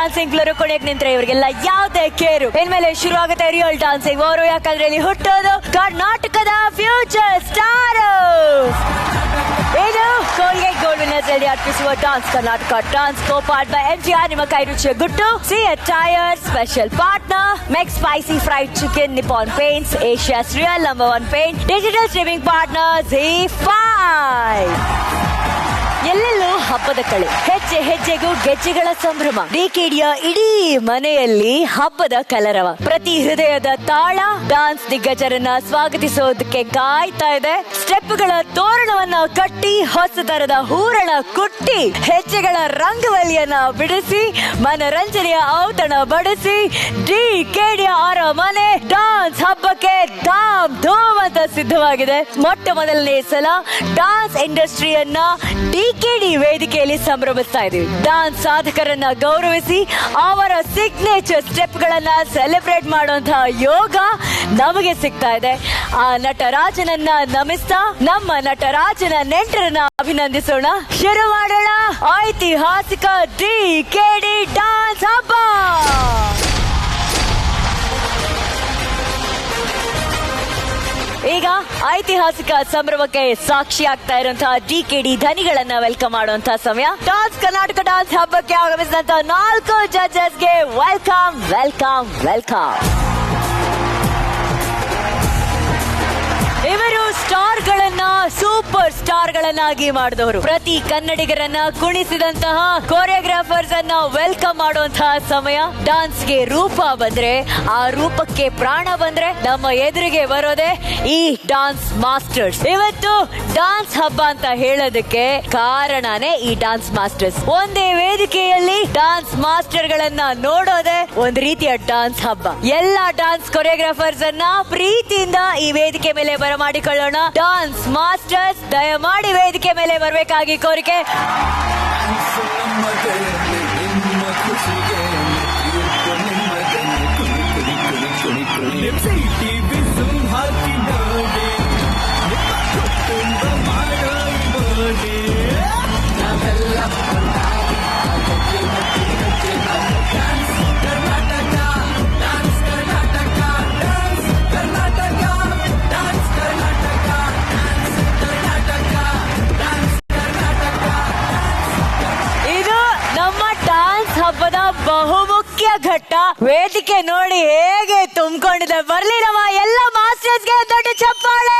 Dancing floor ಕೊನೆಗೆ ನಿಂತ್ರೆ ಇವರಿಗೆಲ್ಲ ಯಾವ್ದೇ ಕೇರು. ಇನ್ಮೇಲೆ ಶುರು ಆಗುತ್ತೆ ರಿಯಲ್ ಡಾನ್ಸಿಂಗ್. ಅವರು ಯಾಕಂದ್ರೆ ಇಲ್ಲಿ ಹುಟ್ಟೋದು ಕರ್ನಾಟಕದ ಫ್ಯೂಚರ್ ಸ್ಟಾರ್. ಇದು ಕೋಲ್ಗೇಟ್ ಗೋಲ್ಡ್ ವಿನ್ನರ್ಸ್ ರೆಡಿ ಅರ್ಪಿಸುವ dance Karnataka dance copowered by MGR. ನಿಮ್ಮ ಕೈ ರುಚಿಯ ಗುಟ್ಟು ಸಿಎ ಟೈರ್ special partner McSpicy fried chicken Nippon Paints Asia's real number 1 paint digital streaming partner ZEE5. ಎಲ್ಲೆಲ್ಲೂ ಹಬ್ಬದ ಕಳೆ, ಹೆಜ್ಜೆ ಹೆಜ್ಜೆಗೂ ಗೆಜ್ಜೆಗಳ ಸಂಭ್ರಮ. ಡಿಕೆಡಿಯ ಇಡೀ ಮನೆಯಲ್ಲಿ ಹಬ್ಬದ ಕಲರವ. ಪ್ರತಿ ಹೃದಯದ ತಾಳ ಡಾನ್ಸ್ ದಿಗ್ಗಜರನ್ನ ಸ್ವಾಗತಿಸೋದಕ್ಕೆ ಕಾಯ್ತಾ ಇದೆ. ಸ್ಟೆಪ್ಗಳ ತೋರಣವನ್ನ ಕಟ್ಟಿ ಹೊಸ ತರದ ಹೂರಣ ಕುಟ್ಟಿ ಹೆಜ್ಜೆಗಳ ರಂಗವಲ್ಲಿಯನ್ನ ಬಿಡಿಸಿ ಮನರಂಜನೆಯ ಔತಣ ಬಡಿಸಿ ಡಿಕೆಡಿಯ ಅರಮನೆ ಡಾನ್ಸ್ ಹಬ್ಬಕ್ಕೆ ಧಾಮ್ ಧೂಮ್ ಅಂತ ಸಿದ್ಧವಾಗಿದೆ. ಮೊಟ್ಟ ಮೊದಲನೇ ಸಲ ಡಾನ್ಸ್ ಇಂಡಸ್ಟ್ರಿಯನ್ನ ಡಿಕೆಡಿ ವೇದಿಕೆಯಲ್ಲಿ ಸಂಭ್ರಮಿಸ್ತಾ ಇದೀವಿ. ಡಾನ್ಸ್ ಸಾಧಕರನ್ನ ಗೌರವಿಸಿ ಅವರ ಸಿಗ್ನೇಚರ್ ಸ್ಟೆಪ್ ಗಳನ್ನ ಸೆಲೆಬ್ರೇಟ್ ಮಾಡುವಂತಹ ಯೋಗ ನಮಗೆ ಸಿಗ್ತಾ ಇದೆ. ಆ ನಟರಾಜನನ್ನ ನಮಿಸ್ತಾ ನಮ್ಮ ನಟರಾಜನ ನೆಂಟರನ್ನ ಅಭಿನಂದಿಸೋಣ. ಶುರು ಮಾಡೋಣ ಐತಿಹಾಸಿಕ ಡಿಕೆಡಿ ಡಾನ್ಸ್ ಹಬ್ಬ. ಈಗ ಐತಿಹಾಸಿಕ ಸಂಭ್ರಮಕ್ಕೆ ಸಾಕ್ಷಿ ಆಗ್ತಾ ಇರುವಂತಹ ಡಿಕೆಡಿ ಧನಿಗಳನ್ನ ವೆಲ್ಕಮ್ ಮಾಡುವಂತಹ ಸಮಯ. ಡಾನ್ಸ್ ಕರ್ನಾಟಕ ಡಾನ್ಸ್ ಹಬ್ಬಕ್ಕೆ ಆಗಮಿಸಿದಂತಹ 4 ಜಡ್ಜಸ್ಗೆ ವೆಲ್ಕಮ್ ವೆಲ್ಕಮ್ ವೆಲ್ಕಮ್. ಇವರು ಸ್ಟಾರ್ ಗಳನ್ನ ಸೂಪರ್ ಸ್ಟಾರ್ ಗಳನ್ನಾಗಿ ಮಾಡಿದವರು. ಪ್ರತಿ ಕನ್ನಡಿಗರನ್ನ ಕುಣಿಸಿದಂತಹ ಕೋರಿಯೋಗ್ರಾಫರ್ಸ್ ಅನ್ನ ವೆಲ್ಕಮ್ ಮಾಡುವಂತಹ ಸಮಯ. ಡಾನ್ಸ್ಗೆ ರೂಪ ಬಂದ್ರೆ, ಆ ರೂಪಕ್ಕೆ ಪ್ರಾಣ ಬಂದ್ರೆ ನಮ್ಮ ಎದುರಿಗೆ ಬರೋದೆ ಈ ಡಾನ್ಸ್ ಮಾಸ್ಟರ್ಸ್. ಇವತ್ತು ಡಾನ್ಸ್ ಹಬ್ಬ ಅಂತ ಹೇಳೋದಕ್ಕೆ ಕಾರಣನೇ ಈ ಡಾನ್ಸ್ ಮಾಸ್ಟರ್ಸ್. ಒಂದೇ ವೇದಿಕೆಯಲ್ಲಿ ಡಾನ್ಸ್ ಮಾಸ್ಟರ್ ಗಳನ್ನ ನೋಡೋದೆ ಒಂದ್ ರೀತಿಯ ಡಾನ್ಸ್ ಹಬ್ಬ. ಎಲ್ಲಾ ಡಾನ್ಸ್ ಕೊರಿಯೋಗ್ರಾಫರ್ಸ್ ಅನ್ನ ಪ್ರೀತಿಯಿಂದ ಈ ವೇದಿಕೆ ಮೇಲೆ ಬರಮಾಡಿಕೊಳ್ಳೋಣ. ಡಾನ್ಸ್ ಮಾಸ್ಟರ್ಸ್ ದಯಮಾಡಿ ವೇದಿಕೆ ಮೇಲೆ ಬರಬೇಕಾಗಿ ಕೋರಿಕೆ. ಹಬ್ಬದ ಬಹುಮುಖ್ಯ ಘಟ್ಟ. ವೇದಿಕೆ ನೋಡಿ ಹೇಗೆ ತುಂಬಿಕೊಂಡಿದೆ. ಬರ್ಲಿ ನಮ್ಮ ಎಲ್ಲ ಮಾಸ್ಟರ್ಸ್ಗೆ ದೊಡ್ಡ ಚಪ್ಪಾಳೆ.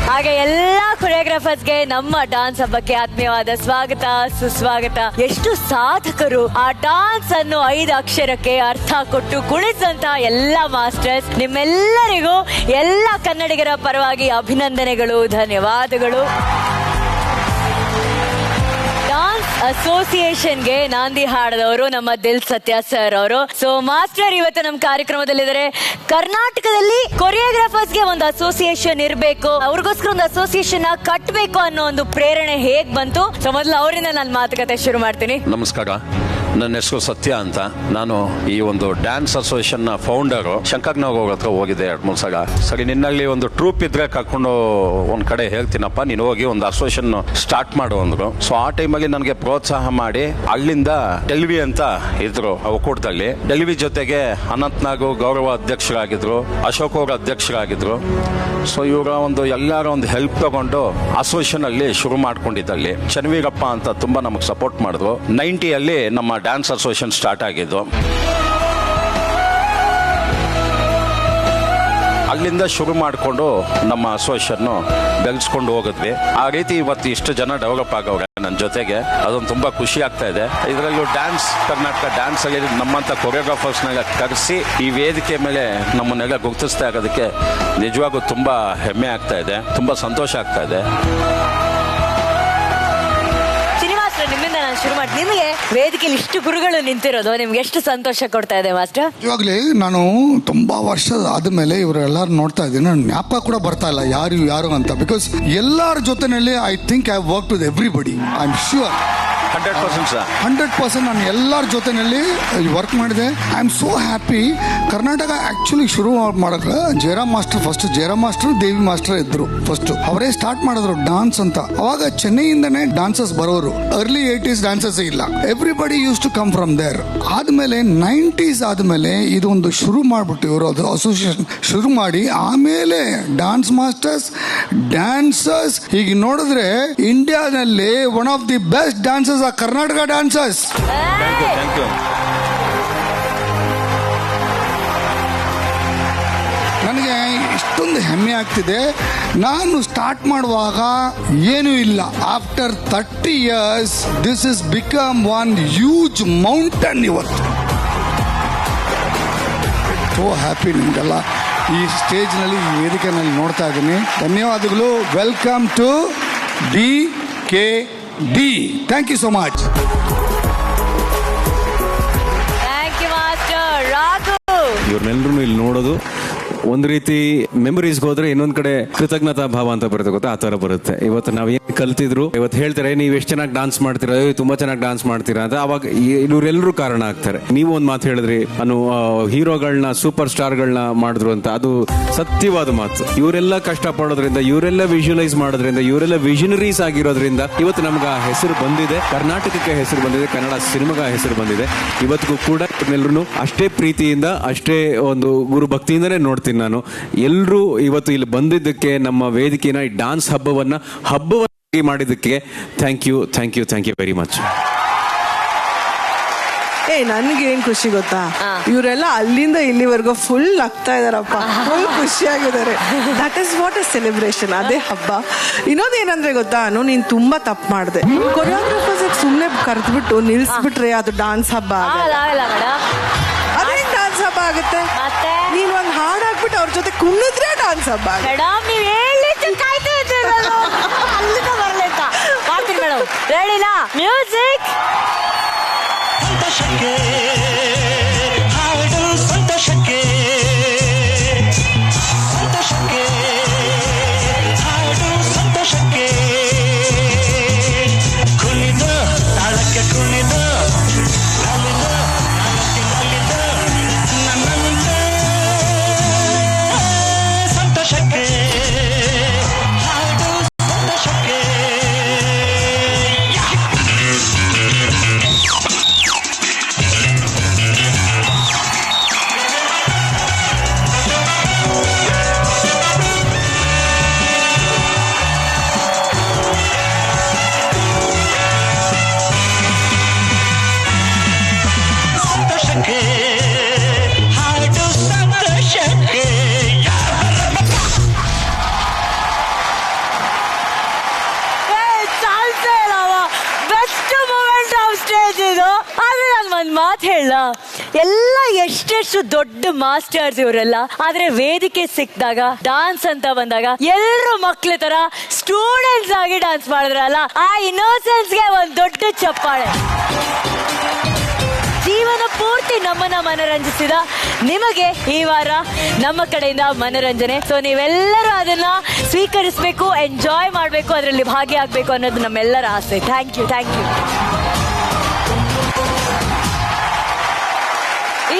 ಹಾಗೆ ಎಲ್ಲಾ ಕೊರಿಯೋಗ್ರಾಫರ್ಸ್ಗೆ ನಮ್ಮ ಡಾನ್ಸ್ ಹಬ್ಬಕ್ಕೆ ಆತ್ಮೀಯವಾದ ಸ್ವಾಗತ ಸುಸ್ವಾಗತ. ಎಷ್ಟು ಸಾಧಕರು ಆ ಡಾನ್ಸ್ ಅನ್ನು 5 ಅಕ್ಷರಕ್ಕೆ ಅರ್ಥ ಕೊಟ್ಟು ಕುಣಿಸಂತ ಎಲ್ಲ ಮಾಸ್ಟರ್ಸ್, ನಿಮ್ಮೆಲ್ಲರಿಗೂ ಎಲ್ಲ ಕನ್ನಡಿಗರ ಪರವಾಗಿ ಅಭಿನಂದನೆಗಳು, ಧನ್ಯವಾದಗಳು. ಡಾನ್ಸ್ ಅಸೋಸಿಯೇಷನ್ಗೆ ನಾಂದಿ ಹಾಡದವರು ನಮ್ಮ ದಿಲ್ ಸತ್ಯ ಸರ್ ಅವರು. ಸೊ ಮಾಸ್ಟರ್ ಇವತ್ತು ನಮ್ಮ ಕಾರ್ಯಕ್ರಮದಲ್ಲಿದ್ದಾರೆ. ಕರ್ನಾಟಕದಲ್ಲಿ ಕೊರಿಯೋಗ್ರಾಫರ್ಸ್ಗೆ ಒಂದು ಅಸೋಸಿಯೇಷನ್ ಇರಬೇಕು, ಅವ್ರಿಗೋಸ್ಕರ ಒಂದು ಅಸೋಸಿಯೇಷನ್ ಕಟ್ಟಬೇಕು ಅನ್ನೋ ಒಂದು ಪ್ರೇರಣೆ ಹೇಗ್ ಬಂತು? ಸೊ ಮೊದಲು ಅವರಿಂದ ನಾನು ಮಾತುಕತೆ ಶುರು ಮಾಡ್ತೀನಿ. ನಮಸ್ಕಾರ, ನನ್ನ ಹೆಸರು ಸತ್ಯ ಅಂತ. ನಾನು ಈ ಒಂದು ಡ್ಯಾನ್ಸ್ ಅಸೋಸಿಯೇಷನ್ ನ ಫೌಂಡರು. ಶಂಕರ್ನಾಗ್ ಹತ್ರ ಹೋಗಿದ್ದೆ 2-3 ಸಲ. ಸರಿ, ನಿನ್ನಲ್ಲಿ ಒಂದು ಟ್ರೂಪ್ ಇದ್ರೆ ಕರ್ಕೊಂಡು ಒಂದ್ ಕಡೆ ಹೇಳ್ತೀನಪ್ಪ, ನೀನು ಹೋಗಿ ಒಂದು ಅಸೋಸಿಯೇಷನ್ ಸ್ಟಾರ್ಟ್ ಮಾಡು ಅಂದ್ರು. ಸೊ ಆ ಟೈಮಲ್ಲಿ ನನಗೆ ಪ್ರೋತ್ಸಾಹ ಮಾಡಿ ಅಲ್ಲಿಂದ ಡೆಲ್ವಿ ಅಂತ ಇದ್ರು ಒಕ್ಕೂಟದಲ್ಲಿ. ಡೆಲ್ವಿ ಜೊತೆಗೆ ಅನಂತ್ನಾಗ್ ಗೌರವ ಅಧ್ಯಕ್ಷರಾಗಿದ್ರು, ಅಶೋಕ್ ಅವರು ಅಧ್ಯಕ್ಷರಾಗಿದ್ರು. ಸೊ ಇವರ ಒಂದು ಎಲ್ಲರ ಒಂದು ಹೆಲ್ಪ್ ತಗೊಂಡು ಅಸೋಸಿಯೇಷನ್ ಅಲ್ಲಿ ಶುರು ಮಾಡ್ಕೊಂಡಿದ್ದಲ್ಲಿ ಚನ್ವೀರಪ್ಪ ಅಂತ ತುಂಬಾ ನಮಗೆ ಸಪೋರ್ಟ್ ಮಾಡಿದ್ರು. 90ಯಲ್ಲಿ ನಮ್ಮ ಡ್ಯಾನ್ಸ್ ಅಸೋಸಿಯೇಷನ್ ಸ್ಟಾರ್ಟ್ ಆಗಿದ್ದು. ಅಲ್ಲಿಂದ ಶುರು ಮಾಡಿಕೊಂಡು ನಮ್ಮ ಅಸೋಸಿಯೇಷನ್ ಬೆಳೆಸ್ಕೊಂಡು ಹೋಗಿದ್ವಿ. ಆ ರೀತಿ ಇವತ್ತು ಇಷ್ಟು ಜನ ಡೆವಲಪ್ ಆಗವ್ರೆ ನನ್ನ ಜೊತೆಗೆ. ಅದೊಂದು ತುಂಬಾ ಖುಷಿ ಆಗ್ತಾ ಇದೆ. ಇದರಲ್ಲೂ ಡ್ಯಾನ್ಸ್ ಕರ್ನಾಟಕ ಡ್ಯಾನ್ಸ್ ಅಲ್ಲಿ ನಮ್ಮಂತ ಕೊರಿಯೋಗ್ರಾಫರ್ಸ್ನೆಲ್ಲ ಕರೆಸಿ ಈ ವೇದಿಕೆ ಮೇಲೆ ನಮ್ಮನ್ನೆಲ್ಲ ಗುರುತಿಸ್ತಾ ಇರೋದಕ್ಕೆ ನಿಜವಾಗೂ ತುಂಬಾ ಹೆಮ್ಮೆ ಆಗ್ತಾ ಇದೆ, ತುಂಬಾ ಸಂತೋಷ ಆಗ್ತಾ ಇದೆ. ನಿಮ್ಮಿಂದ ನಾನು ಶುರು ಮಾಡಿ, ನಿಮಗೆ ವೇದಿಕೆಯಲ್ಲಿ ಇಷ್ಟು ಗುರುಗಳು ನಿಂತಿರೋದು ನಿಮ್ಗೆ ಎಷ್ಟು ಸಂತೋಷ ಕೊಡ್ತಾ ಇದೆ ಮಾಸ್ಟರ್? ಇವಾಗಲೇ ನಾನು ತುಂಬಾ ವರ್ಷ ಆದ್ಮೇಲೆ ಇವರೆಲ್ಲರೂ ನೋಡ್ತಾ ಇದ್ದೀನಿ. ನನ್ನ ಜ್ಞಾಪಕ ಕೂಡ ಬರ್ತಾ ಇಲ್ಲ ಯಾರು ಅಂತ. ಬಿಕಾಸ್ ಎಲ್ಲರ ಜೊತೆನಲ್ಲಿ I think I work with everybody. I am sure 100% sir. 100% ನಾನು ಎಲ್ಲರ ಜೊತೆನಲ್ಲಿ ವರ್ಕ್ ಮಾಡಿದೆ. I am so happy. Karnataka actually ಶುರು ಮಾಡಕ್ಕೆ Jayaram master, first Jayaram master, Devi master ಇದ್ರು. ಫಸ್ಟ್ ಅವರೇ ಸ್ಟಾರ್ಟ್ ಮಾಡಿದ್ರು ಡಾನ್ಸ್ ಅಂತ. ಅವಾಗ ಚೆನ್ನೈಯಿಂದನೇ ಡಾನ್ಸರ್ಸ್ ಬರೋರು. ಅರ್ಲಿ 80s ಡಾನ್ಸರ್ಸ್ ಇಲ್ಲ. Everybody use to come from there. ಆದ್ಮೇಲೆ 90s ಆದ್ಮೇಲೆ ಇದು ಒಂದು ಶುರು ಮಾಡ್ಬಿಟ್ಟು ಇವರು ಅದು ಅಸೋಸಿಯೇಷನ್ ಶುರು ಮಾಡಿ, ಆಮೇಲೆ ಡಾನ್ಸ್ ಮಾಸ್ಟರ್ಸ್, ಡ್ಯಾನ್ಸರ್ಸ್, ಹೀಗೆ ನೋಡಿದ್ರೆ ಇಂಡಿಯಾದಲ್ಲಿ one of the best dancers ಆ ಕರ್ನಾಟಕ ಡ್ಯಾನ್ಸರ್ಸ್. Thank you. ನನಗೆ ಇಷ್ಟೊಂದು ಹೆಮ್ಮೆ ಆಗ್ತಿದೆ. ನಾನು ಸ್ಟಾರ್ಟ್ ಮಾಡುವಾಗ ಏನೂ ಇಲ್ಲ. After 30 years this is become one huge mountain. ಇವತ್ತು ಸೋ ಹ್ಯಾಪಿ ನಿಮಗೆಲ್ಲ ಈ ಸ್ಟೇಜ್ನಲ್ಲಿ, ಈ ವೇದಿಕೆನಲ್ಲಿ ನೋಡ್ತಾ ಇದ್ದೀನಿ. ಧನ್ಯವಾದಗಳು. Welcome to DKD. Thank you so much. Thank you master. Raghu, ಇವ್ರನ್ನೆಲ್ಲರೂ ಇಲ್ಲಿ ನೋಡೋದು ಒಂದು ರೀತಿ ಮೆಮೊರೀಸ್ಗೆ ಹೋದ್ರೆ ಇನ್ನೊಂದ್ ಕಡೆ ಕೃತಜ್ಞತಾ ಭಾವ ಅಂತ ಬರುತ್ತೆ ಗೊತ್ತಾ, ಆ ತರ ಬರುತ್ತೆ. ಇವತ್ತು ನಾವ್ ಏನ್ ಕಲ್ತಿದ್ರು, ಇವತ್ತು ಹೇಳ್ತಾರೆ ನೀವು ಎಷ್ಟು ಚೆನ್ನಾಗಿ ಡಾನ್ಸ್ ಮಾಡ್ತೀರಾ, ತುಂಬಾ ಚೆನ್ನಾಗಿ ಡಾನ್ಸ್ ಮಾಡ್ತೀರಾ ಅಂತ. ಅವಾಗ ಇವ್ರೆಲ್ಲರೂ ಕಾರಣ ಆಗ್ತಾರೆ. ನೀವು ಒಂದ್ ಮಾತು ಹೇಳಿದ್ರಿ, ಹೀರೋಗಳನ್ನ, ಸೂಪರ್ ಸ್ಟಾರ್ಗಳನ್ನ ಮಾಡಿದ್ರು ಅಂತ. ಅದು ಸತ್ಯವಾದ ಮಾತು. ಇವರೆಲ್ಲ ಕಷ್ಟ ಪಡೋದ್ರಿಂದ, ಇವರೆಲ್ಲ ವಿಜುವಲೈಸ್ ಮಾಡೋದ್ರಿಂದ, ಇವರೆಲ್ಲ ವಿಷನರೀಸ್ ಆಗಿರೋದ್ರಿಂದ ಇವತ್ತು ನಮ್ಗೆ ಆ ಹೆಸರು ಬಂದಿದೆ. ಕರ್ನಾಟಕಕ್ಕೆ ಹೆಸರು ಬಂದಿದೆ, ಕನ್ನಡ ಸಿನಿಮಾಗೆ ಹೆಸರು ಬಂದಿದೆ. ಇವತ್ತಿಗೂ ಕೂಡ ಇವ್ರನ್ನೆಲ್ಲರೂ ಅಷ್ಟೇ ಪ್ರೀತಿಯಿಂದ, ಅಷ್ಟೇ ಒಂದು ಗುರು ಭಕ್ತಿಯಿಂದನೇ ನೋಡ್ತೀನಿ ನಾನು. ಎಲ್ಲರೂ ಇವತ್ತು ಇಲ್ಲಿ ಬಂದಿದ್ದಕ್ಕೆ, ನಮ್ಮ ವೇದಿಕೆನ ಈ ಡಾನ್ಸ್ ಹಬ್ಬವನ್ನಾಗಿ ಮಾಡಿದ್ದಕ್ಕೆ ಥ್ಯಾಂಕ್ ಯು ವೆರಿ ಮಚ್. ನನ್ಗೆ ಏನ್ ಖುಷಿ ಗೊತ್ತಾ, ಇವರೆಲ್ಲ ಅಲ್ಲಿಂದ ಇಲ್ಲಿವರೆಗೂ ಫುಲ್ ಆಗ್ತಾ ಇದಾರಪ್ಪ, ಫುಲ್ ಖುಷಿಯಾಗಿದ್ದಾರೆ. That is what is celebration, ಅದೇ ಹಬ್ಬ. ಇನ್ನೊಂದೇನಂದ್ರೆ ಗೊತ್ತಾ, ನೀನ್ ತುಂಬಾ ತಪ್ಪು ಮಾಡಿದೆ. ಕೊರಿಯೋಗ್ರಾಫರ್ಸ್ ಸುಮ್ನೆ ಕರೆದ್ಬಿಟ್ಟು ನಿಲ್ಸ್ಬಿಟ್ರೆ ಅದು ಡಾನ್ಸ್ ಹಬ್ಬ ಅದೇ ಡಾನ್ಸ್ ಹಬ್ಬ ಆಗುತ್ತೆ. ನೀನ್ ಒಂದ್ ಹಾಡ್ ಹಾಕ್ಬಿಟ್ಟು ಅವ್ರ ಜೊತೆ ಕುಣಿದ್ರೆ ಡಾನ್ಸ್ ಹಬ್ಬ ಮೇಡಮ್. ನೀವು ರೆಡಿನಾ? ಮ್ಯೂಸಿಕ್. ಸಂತೋಷಕ್ಕೆ ಹಾಡು, ಸಂತೋಷಕ್ಕೆ ಸಂತೋಷಕ್ಕೆ ಹಾಡು, ಸಂತೋಷಕ್ಕೆ ಕುಣಿದ ತಾಳಕ್ಕೆ ಕುಣಿದ ನಲಿದ ತಾಳಕ್ಕೆ ನಲಿದ ನನ್ನಂತ ಸಂತೋಷಕ್ಕೆ ಹಾಡು, ಸಂತೋಷಕ್ಕೆ. ಮಾತು ಹೇಳ, ಎಲ್ಲ ಎಷ್ಟೆಷ್ಟು ದೊಡ್ಡ ಮಾಸ್ಟರ್ಸ್ ಇವರೆಲ್ಲ, ಆದ್ರೆ ವೇದಿಕೆ ಸಿಕ್ಕಿದಾಗ, ಡಾನ್ಸ್ ಅಂತ ಬಂದಾಗ ಎಲ್ಲರೂ ಮಕ್ಳ ತರ ಸ್ಟೂಡೆಂಟ್ಸ್ ಆಗಿ ಡಾನ್ಸ್ ಮಾಡಿದ್ರಲ್ಲ, ಆ ಇನ್ನೋಸೆನ್ಸ್ಗೆ ಒಂದ್ ದೊಡ್ಡ ಚಪ್ಪಾಳೆ. ಜೀವನ ಪೂರ್ತಿ ನಮ್ಮನ್ನ ಮನರಂಜಿಸಿದ ನಿಮಗೆ ಈ ವಾರ ನಮ್ಮ ಕಡೆಯಿಂದ ಮನರಂಜನೆ. ಸೊ ನೀವೆಲ್ಲರೂ ಅದನ್ನ ಸ್ವೀಕರಿಸಬೇಕು, ಎಂಜಾಯ್ ಮಾಡಬೇಕು, ಅದರಲ್ಲಿ ಭಾಗಿಯಾಗಬೇಕು ಅನ್ನೋದು ನಮ್ಮೆಲ್ಲರ ಆಸೆ. Thank you.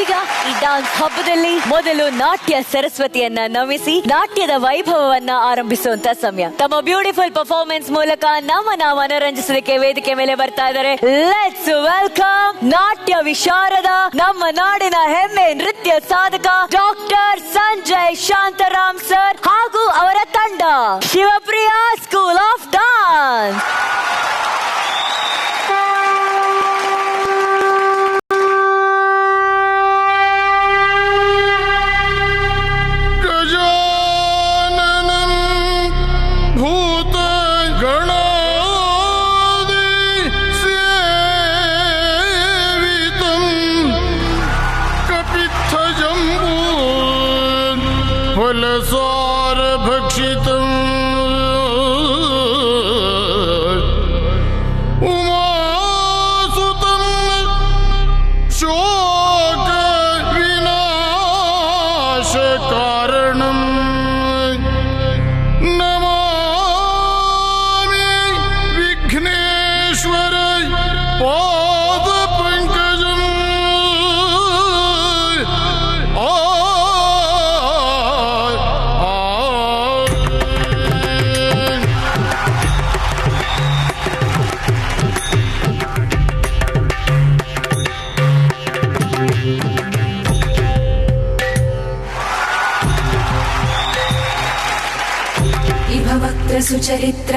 ಈಗ ಈ ಡಾನ್ಸ್ ಹಬ್ಬದಲ್ಲಿ ಮೊದಲು ನಾಟ್ಯ ಸರಸ್ವತಿಯನ್ನ ನಮಿಸಿ ನಾಟ್ಯದ ವೈಭವವನ್ನ ಆರಂಭಿಸುವಂತ ಸಮಯ. ತಮ್ಮ ಬ್ಯೂಟಿಫುಲ್ ಪರ್ಫಾರ್ಮೆನ್ಸ್ ಮೂಲಕ ನಮ್ಮನ್ನ ಮನರಂಜಿಸೋದಕ್ಕೆ ವೇದಿಕೆ ಮೇಲೆ ಬರ್ತಾ ಇದ್ದಾರೆ. ಲೆಟ್ಸ್ ವೆಲ್ಕಮ್ ನಾಟ್ಯ ವಿಶಾರದ, ನಮ್ಮ ನಾಡಿನ ಹೆಮ್ಮೆ ನೃತ್ಯ ಸಾಧಕ ಡಾಕ್ಟರ್ ಸಂಜಯ್ ಶಾಂತರಾಮ್ ಸರ್ ಹಾಗೂ ಅವರ ತಂಡ, ಶಿವಪ್ರಿಯ ಸ್ಕೂಲ್ ಆಫ್ ಡಾನ್ಸ್. भक्षितम् उमासुतं शोक विनाश कारणम् नमामि विघ्नेश्वर ಸುಚರಿತ್ರ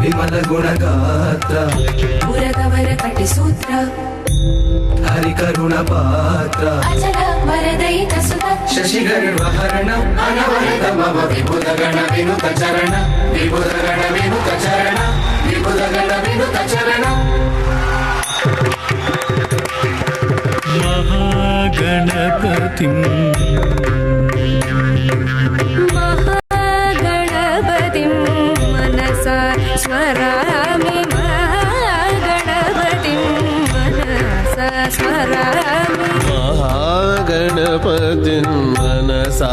ವಿಮಲ ಗುಣಗಾತ್ರ ಪುರಗವರ ಕಟಿಸೂತ್ರ ಹರಿಕರುಣ ಪಾತ್ರ ಅಚಲ ವರದೈಕ ಸುತ ಶಶಿಗರ್ವಹರಣ ಅನವರತ ಮಮ ವಿಬುಧ ಗಣ ವಿನುತ ಚರಣ ವಿಬುಧ ಗಣ ವಿನುತ ಚರಣ ವಿಬುಧ ಗಣ ವಿನುತ ಚರಣ ಮಹಾಗಣಪತಿಂ ಮಹಾಗಣಪತಿಂ ಮನಸ ಸ್ಮರಾಮಿ ಮಹಾಗಣಪತಿಂ ಮನಸ ಸ್ಮರಾಮಿ ಮಹಾಗಣಪತಿಂ ಮನಸಾ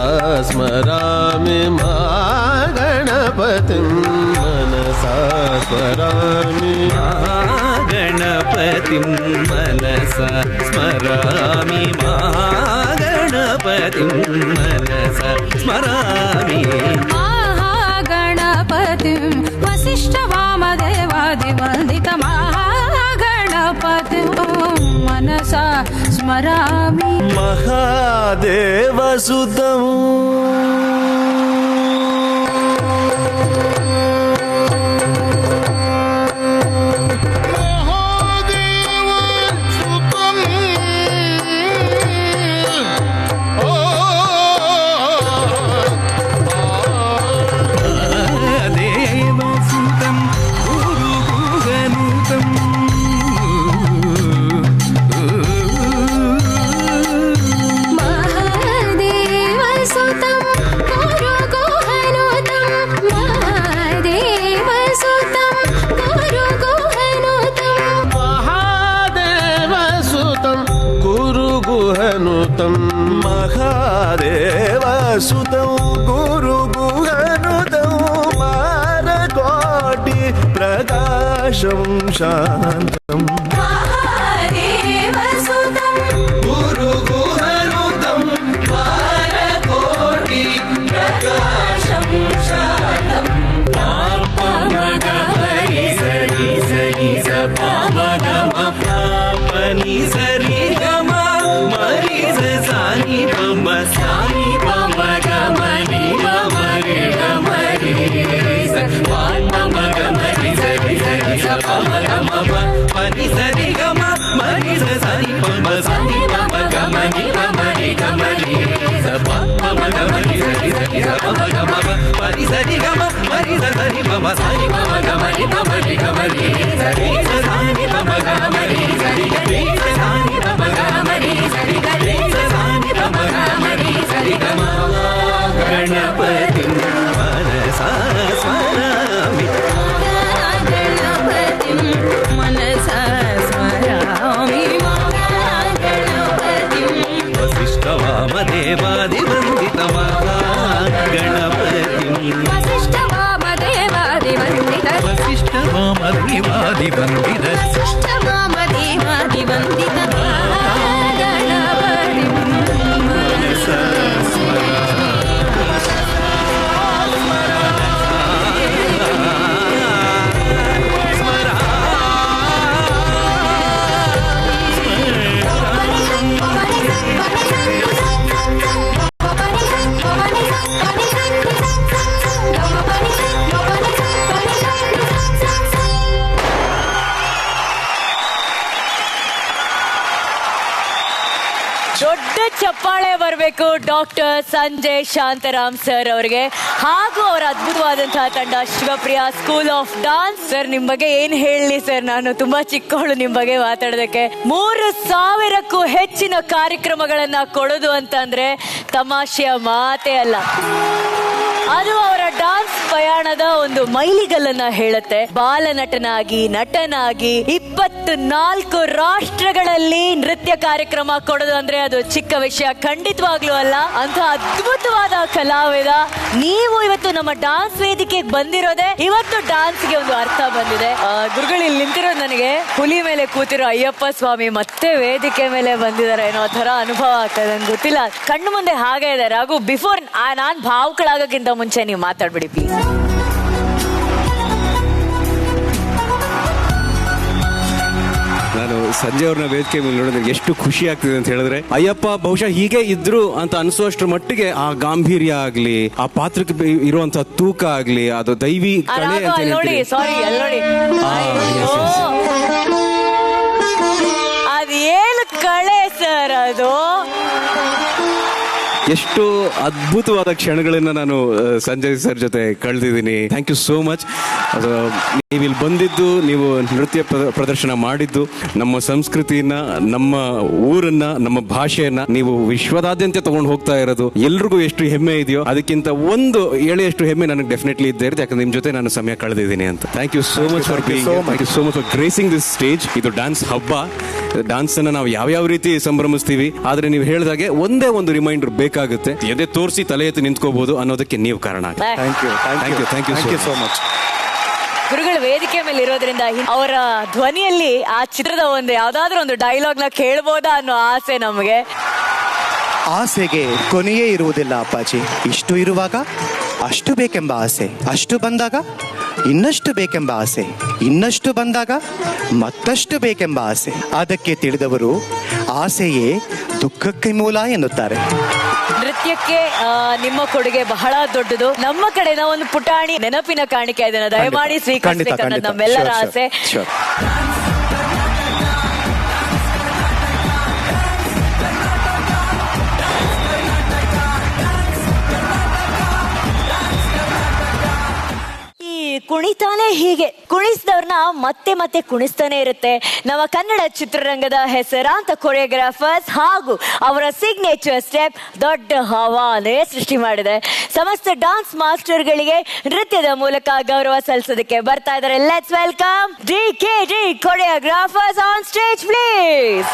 ಸ್ಮರಾಮಿ ಮಹಾಗಣಪತಿಂ ಮನಸಾ ಸ್ಮರಾಮಿ ಗಣಪತಿಂ ಮನಸ ಸ್ಮರಾಮಿ ಮಹಾಗಣಪತಿಂ ಮನಸ ಸ್ಮರಾಮಿ ಮಹಾಗಣಪತಿಂ ವಸಿಷ್ಠ ವಾಮದೇವಾದಿವಂದಿತ ಮಹಾಗಣಪತಿಂ ಮನಸ ಸ್ಮರಾಮಿ ಮಹಾದೇವಸುತಂ ದೇವಸುತಂ ಗುರುಗುಹನುತಂ ಮಹಾದೇವಸುತಂ ಗುರುಗುಹನುತಂ ಮಹಾದೇವಸುತಂ ಗುರುಗುಹನುತಂ ಮಹಾದೇವಸುತಂ ಗುರುಗುಹನುತಂ ಮಹಾದೇವಸುತಂ ಗುರುಗುಹನುತಂ ಮಾರಕೋಟಿ ಪ್ರಕಾಶಂ ಶಾಂತಂ ಮಹಾದೇವಸುತಂ ಗುರುಗುಹನುತಂ ಮಾರಕೋಟಿ ಪ್ರಕಾಶಂ ಶಾಂತಂ ಮರಿ ಸರಿ ಸರಿ ಸ ಪಾಮ ಗಮ ಪಾಪನಿ ಸರಿ ಗಮ ಮರಿ ಸ ಸಾನಿ ಪಮ ಸಾನಿ ಪಮ ಗಮ ನಿ ಮರಿ ಗಮ ರಿ ಸ ಪಾಮ ಗಮ ರಿ ಸರಿ ಸರಿ ಸ ಪಾಮ ಗಮ ಮರಿ ಸರಿ ಗಮ ಮರಿ ಸ ಸಾನಿ ಪಮ ಸಾನಿ ಪಮ ಗಮ ನಿ ಮರಿ ಗಮ ರಿ ಸ ಪಾಮ ಗಮ ರಿ ಸರಿ ಸರಿ ಸ ಪಾಮ ಗಮ ಮರಿ ಸರಿ ಗಮ ಮರಿ ಸ ಸರಿ ಪಮ ಸಾನಿ ಪಮ ಗಮ ನಿ ಮರಿ ಗಮ ರಿ ಸರಿ ಸ ಸಾನಿ ಪಮ ಗಮ ರಿ ಸರಿ ರಿ ಸ ಸಾನಿ ಪಮ ಗಮ ರಿ ಸರಿ ರಿ ಸ ಸಾನಿ ಪಮ ಗಮ ರಿ ಸರಿ ಗಮ ಗಣಪತಿ ಮನಸಾ ಸ್ಮರಾಮಿ ಗಣಪತಿಂ ಮನಸ ಸ್ಮರಾಮಿ ಮಹಾಗಣಪತಿಂ ವಸಿಷ್ಠ ವಾಮದೇವಾದಿವಂದಿತ ಮಹಾಗಣಪತಿಂ ವಸಿಷ್ಠ ವಾಮದೇವಾದಿವಂದಿತ ವಸಿಷ್ಠ ವಾಮದೇವಾದಿವಂದಿತ ವಸಿಷ್ಠ ವಾಮದೇವಾದಿವಂದಿತ ಮಹಾಗಣಪತಿಂ ಮನಸಾ ದೊಡ್ಡ ಚಪ್ಪಾಳೆ ಬರಬೇಕು ಡಾಕ್ಟರ್ ಸಂಜಯ್ ಶಾಂತರಾಮ್ ಸರ್ ಅವರಿಗೆ ಹಾಗೂ ಅವರ ಅದ್ಭುತವಾದಂತಹ ತಂಡ Shivapriya school of dance. Sir ನಿಮ್ ಬಗ್ಗೆ ಏನ್ ಹೇಳಲಿ ಸರ್, ನಾನು ತುಂಬಾ ಚಿಕ್ಕವಳು ನಿಮ್ ಬಗ್ಗೆ ಮಾತಾಡೋದಕ್ಕೆ. 3,000ಕ್ಕೂ ಹೆಚ್ಚಿನ ಕಾರ್ಯಕ್ರಮಗಳನ್ನ ಕೊಡೋದು ಅಂತಂದ್ರೆ ತಮಾಷೆಯ ಮಾತೇ ಅಲ್ಲ. ಅದು ಅವರ ಡಾನ್ಸ್ ಪ್ರಯಾಣದ ಒಂದು ಮೈಲಿಗಲ್ಲನ್ನ ಹೇಳುತ್ತೆ. ಬಾಲನಟನಾಗಿ ನಟನಾಗಿ 24 ರಾಷ್ಟ್ರಗಳಲ್ಲಿ ನೃತ್ಯ ಕಾರ್ಯಕ್ರಮ ಕೊಡೋದು ಅಂದ್ರೆ ಅದು ಚಿಕ್ಕ ವಿಷಯ ಖಂಡಿತವಾಗ್ಲೂ ಅಲ್ಲ. ಅಂತ ಅದ್ಭುತವಾದ ಕಲಾವಿದ ನೀವು ಇವತ್ತು ನಮ್ಮ ಡಾನ್ಸ್ ವೇದಿಕೆಗೆ ಬಂದಿರೋದೆ ಇವತ್ತು ಡಾನ್ಸ್ಗೆ ಒಂದು ಅರ್ಥ ಬಂದಿದೆ. ಗುರುಗಳು ಇಲ್ಲಿ ನಿಂತಿರೋದು ನನಗೆ ಹುಲಿ ಮೇಲೆ ಕೂತಿರೋ ಅಯ್ಯಪ್ಪ ಸ್ವಾಮಿ ಮತ್ತೆ ವೇದಿಕೆ ಮೇಲೆ ಬಂದಿದ್ದಾರೆ ಏನೋ ತರ ಅನುಭವ ಆಗ್ತದೆ. ನನ್ಗೆ ಗೊತ್ತಿಲ್ಲ, ಕಣ್ಣು ಮುಂದೆ ಹಾಗೆ ಇದ್ದಾರೆ. ಹಾಗೂ ಬಿಫೋರ್ ನಾನ್ ಭಾವುಕಳಾಗಕ್ಕಿಂತ ಮುಂಚೆ ನೀವು ಮಾತಾಡ್ಬಿಡಿ ಪ್ಲೀಸ್. ನಾನು ಸಂಜೆ ಅವ್ರನ್ನ ವೇದಿಕೆ ಮೇಲೆ ನೋಡಿದ್ರೆ ಎಷ್ಟು ಖುಷಿ ಆಗ್ತಿದೆ ಅಂತ ಹೇಳಿದ್ರೆ, ಅಯ್ಯಪ್ಪ ಬಹುಶಃ ಹೀಗೆ ಇದ್ರು ಅಂತ ಅನ್ಸೋಷ್ಟ್ರ ಮಟ್ಟಿಗೆ ಆ ಗಾಂಭೀರ್ಯ ಆಗ್ಲಿ, ಆ ಪಾತ್ರಕ್ಕೆ ಇರುವಂತಹ ತೂಕ ಆಗ್ಲಿ, ಅದು ದೈವಿ ಕಳೆ ಅಂತ ನೋಡಿ, ಹೇಳ್ತೀವಿ. ಸಾರಿ, ಅಲ್ಲಿ ನೋಡಿ, ಅದೇನು ಕಳೆ ಸರ್ ಅದು. ಎಷ್ಟು ಅದ್ಭುತವಾದ ಕ್ಷಣಗಳನ್ನ ನಾನು ಸಂಜಯ್ ಸರ್ ಜೊತೆ ಕಳೆದಿದ್ದೀನಿ. Thank you so much. ನೀವು ಇಲ್ಲಿ ಬಂದಿದ್ದು, ನೀವು ನೃತ್ಯ ಪ್ರದರ್ಶನ ಮಾಡಿದ್ದು, ನಮ್ಮ ಸಂಸ್ಕೃತಿಯನ್ನ, ನಮ್ಮ ಊರನ್ನ, ನಮ್ಮ ಭಾಷೆಯನ್ನ ನೀವು ವಿಶ್ವದಾದ್ಯಂತ ತಗೊಂಡು ಹೋಗ್ತಾ ಇರೋದು ಎಲ್ರಿಗೂ ಎಷ್ಟು ಹೆಮ್ಮೆ ಇದೆಯೋ ಅದಕ್ಕಿಂತ ಒಂದು ಎಳೆಯಷ್ಟು ಹೆಮ್ಮೆ ನನಗೆ ಡೆಫಿನೆಟ್ಲಿ ಇದ್ದೇ ಇರುತ್ತೆ. ಯಾಕಂದ್ರೆ ನಿಮ್ ಜೊತೆ ನಾನು ಸಮಯ ಕಳೆದಿದ್ದೀನಿ ಅಂತ. Thank you so much for being, thank you so much for gracing this stage. ಇದು ಡ್ಯಾನ್ಸ್ ಹಬ್ಬ. ಡ್ಯಾನ್ಸ್ ಅನ್ನ ನಾವು ಯಾವ ರೀತಿ ಸಂಭ್ರಮಿಸ್ತೀವಿ, ಆದ್ರೆ ನೀವು ಹೇಳಿದಾಗೆ ಒಂದೇ ಒಂದು ರಿಮೈಂಡರ್ ಬೇಕಾಗುತ್ತೆ, ಎದೆ ತೋರಿಸಿ ತಲೆ ಎತ್ತಿ ನಿಂತ್ಕೋಬಹುದು ಅನ್ನೋದಕ್ಕೆ ನೀವು ಕಾರಣ. Thank you so much. ಗುರುಗಳು ವೇದಿಕೆ ಮೇಲೆ ಇರೋದ್ರಿಂದ ಅವರ ಧ್ವನಿಯಲ್ಲಿ ಆ ಚಿತ್ರದ ಒಂದು ಯಾವ್ದಾದ್ರು ಒಂದು ಡೈಲಾಗ್ ನ ಕೇಳ್ಬೋದಾ ಅನ್ನೋ ಆಸೆ ನಮಗೆ. ಆಸೆಗೆ ಕೊನೆಯೇ ಇರುವುದಿಲ್ಲ ಅಪ್ಪಾಜಿ. ಇಷ್ಟು ಇರುವಾಗ ಅಷ್ಟು ಬೇಕೆಂಬ ಆಸೆ, ಅಷ್ಟು ಬಂದಾಗ ಇನ್ನಷ್ಟು ಬೇಕೆಂಬ ಆಸೆ, ಇನ್ನಷ್ಟು ಬಂದಾಗ ಮತ್ತಷ್ಟು ಬೇಕೆಂಬ ಆಸೆ. ಅದಕ್ಕೆ ತಿಳಿದವರು ಆಸೆಯೇ ದುಃಖಕ್ಕೆ ಮೂಲ ಎನ್ನುತ್ತಾರೆ. ನೃತ್ಯಕ್ಕೆ ನಿಮ್ಮ ಕೊಡುಗೆ ಬಹಳ ದೊಡ್ಡದು. ನಮ್ಮ ಕಡೆನ ಒಂದು ಪುಟಾಣಿ ನೆನಪಿನ ಕಾಣಿಕೆ ಅದನ್ನ ದಯಮಾಡಿ ಸ್ವೀಕರಿಸಬೇಕನ್ನೋದು ನಮ್ಮೆಲ್ಲರ ಆಸೆ. ಕುಣಿತಾನೆ ಹೀಗೆ ಕುಣಿಸಿದವ್ರನ್ನ ಮತ್ತೆ ಮತ್ತೆ ಕುಣಿಸ್ತಾನೆ ಇರುತ್ತೆ. ನಮ್ಮ ಕನ್ನಡ ಚಿತ್ರರಂಗದ ಹೆಸರಾಂತ ಕೊರಿಯೋಗ್ರಾಫರ್ಸ್ ಹಾಗೂ ಅವರ ಸಿಗ್ನೇಚರ್ ಸ್ಟೆಪ್ ದೊಡ್ಡ ಹವಾನೇ ಸೃಷ್ಟಿ ಮಾಡಿದೆ. ಸಮಸ್ತ ಡಾನ್ಸ್ ಮಾಸ್ಟರ್ಗಳಿಗೆ ನೃತ್ಯದ ಮೂಲಕ ಗೌರವ ಸಲ್ಲಿಸೋದಕ್ಕೆ ಬರ್ತಾ ಇದ್ದಾರೆ. Let's welcome DKD choreographers on stage please.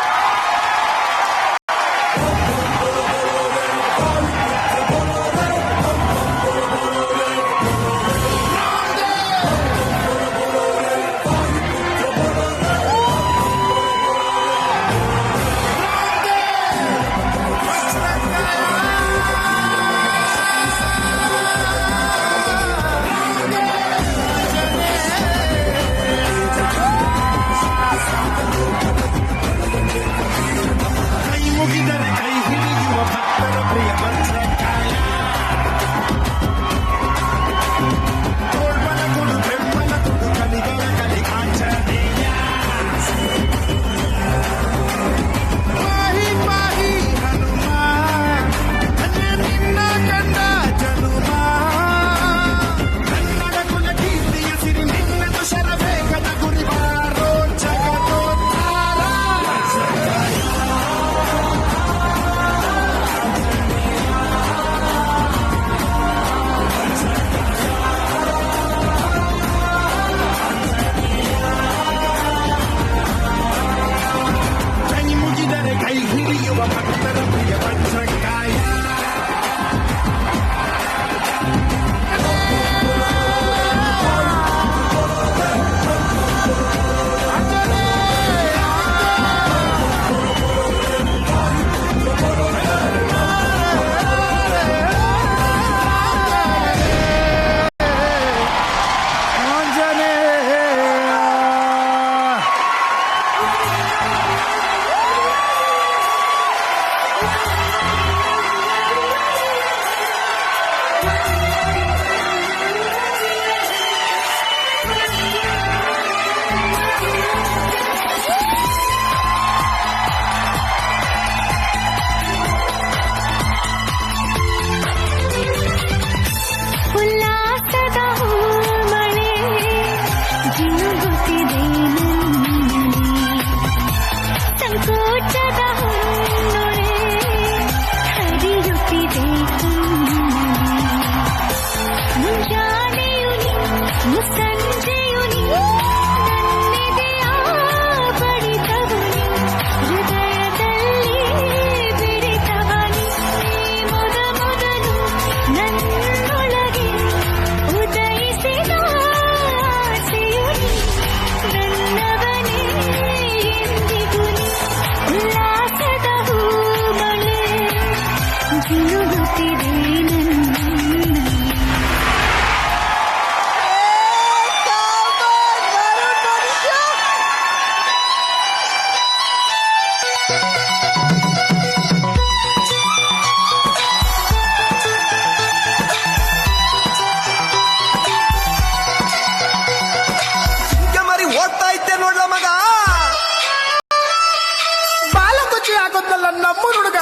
ಆಗೋದಲ್ಲ ನಮ್ಮೂರ್ ಹುಡುಗ.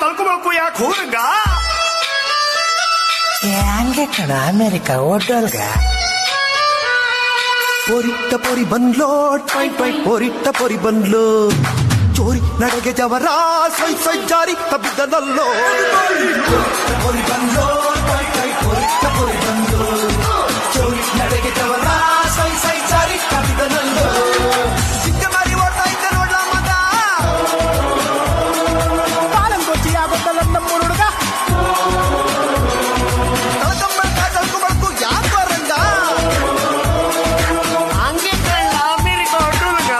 ತಳ್ಕೊಂಬಳಕು ಯಾಕೆ ಹುಡುಗ? ಹಂಗೆ ಕಣ ಅಮೆರಿಕ ಓಟೋಲ್ಗ ಪೊರಿಟ್ಟ ಪೊರಿ ಬಂದ್ಲೋ ಟೈ ಟೈ ಪೊರಿಟ್ಟ ಪೊರಿ ಬಂದ್ಲೋ ಚೋರಿ ನಡೆಗೆ ಜವರ ಸೈ ಸೈ ಜಾರಿ ತಬ್ಬಿದ್ದನಲ್ಲೋ ಪೊರಿ ಬಂದ್ಲೋ ಟೈ ಟೈ ಪೊರಿಟ್ಟ ಪೊರಿ ಬಂದ್ಲೋ ಚೋರಿ ನಡೆಗೆ ಜವರ ಸೈ ಸೈ ಜಾರಿ ತಬ್ಬಿದ್ದನಲ್ಲೋ ಚಿಕ್ಕ ಮಾರಿ ಓಡ್ತಾ ಇದ್ದ ನೋಡ್ಲ ಮಗ ಕಾಲಂಗೊಚ್ಚಿ ಆಗುತ್ತಲ್ಲ ನಮ್ಮ ಹುಡುಗ. ತಳ್ಕೊಂಬಳಕು ಯಾಕೋ ರಂಗ ಹಂಗೆ ಕಳ್ಳ ಅಮೆರಿಕ ಹುಡುಗ.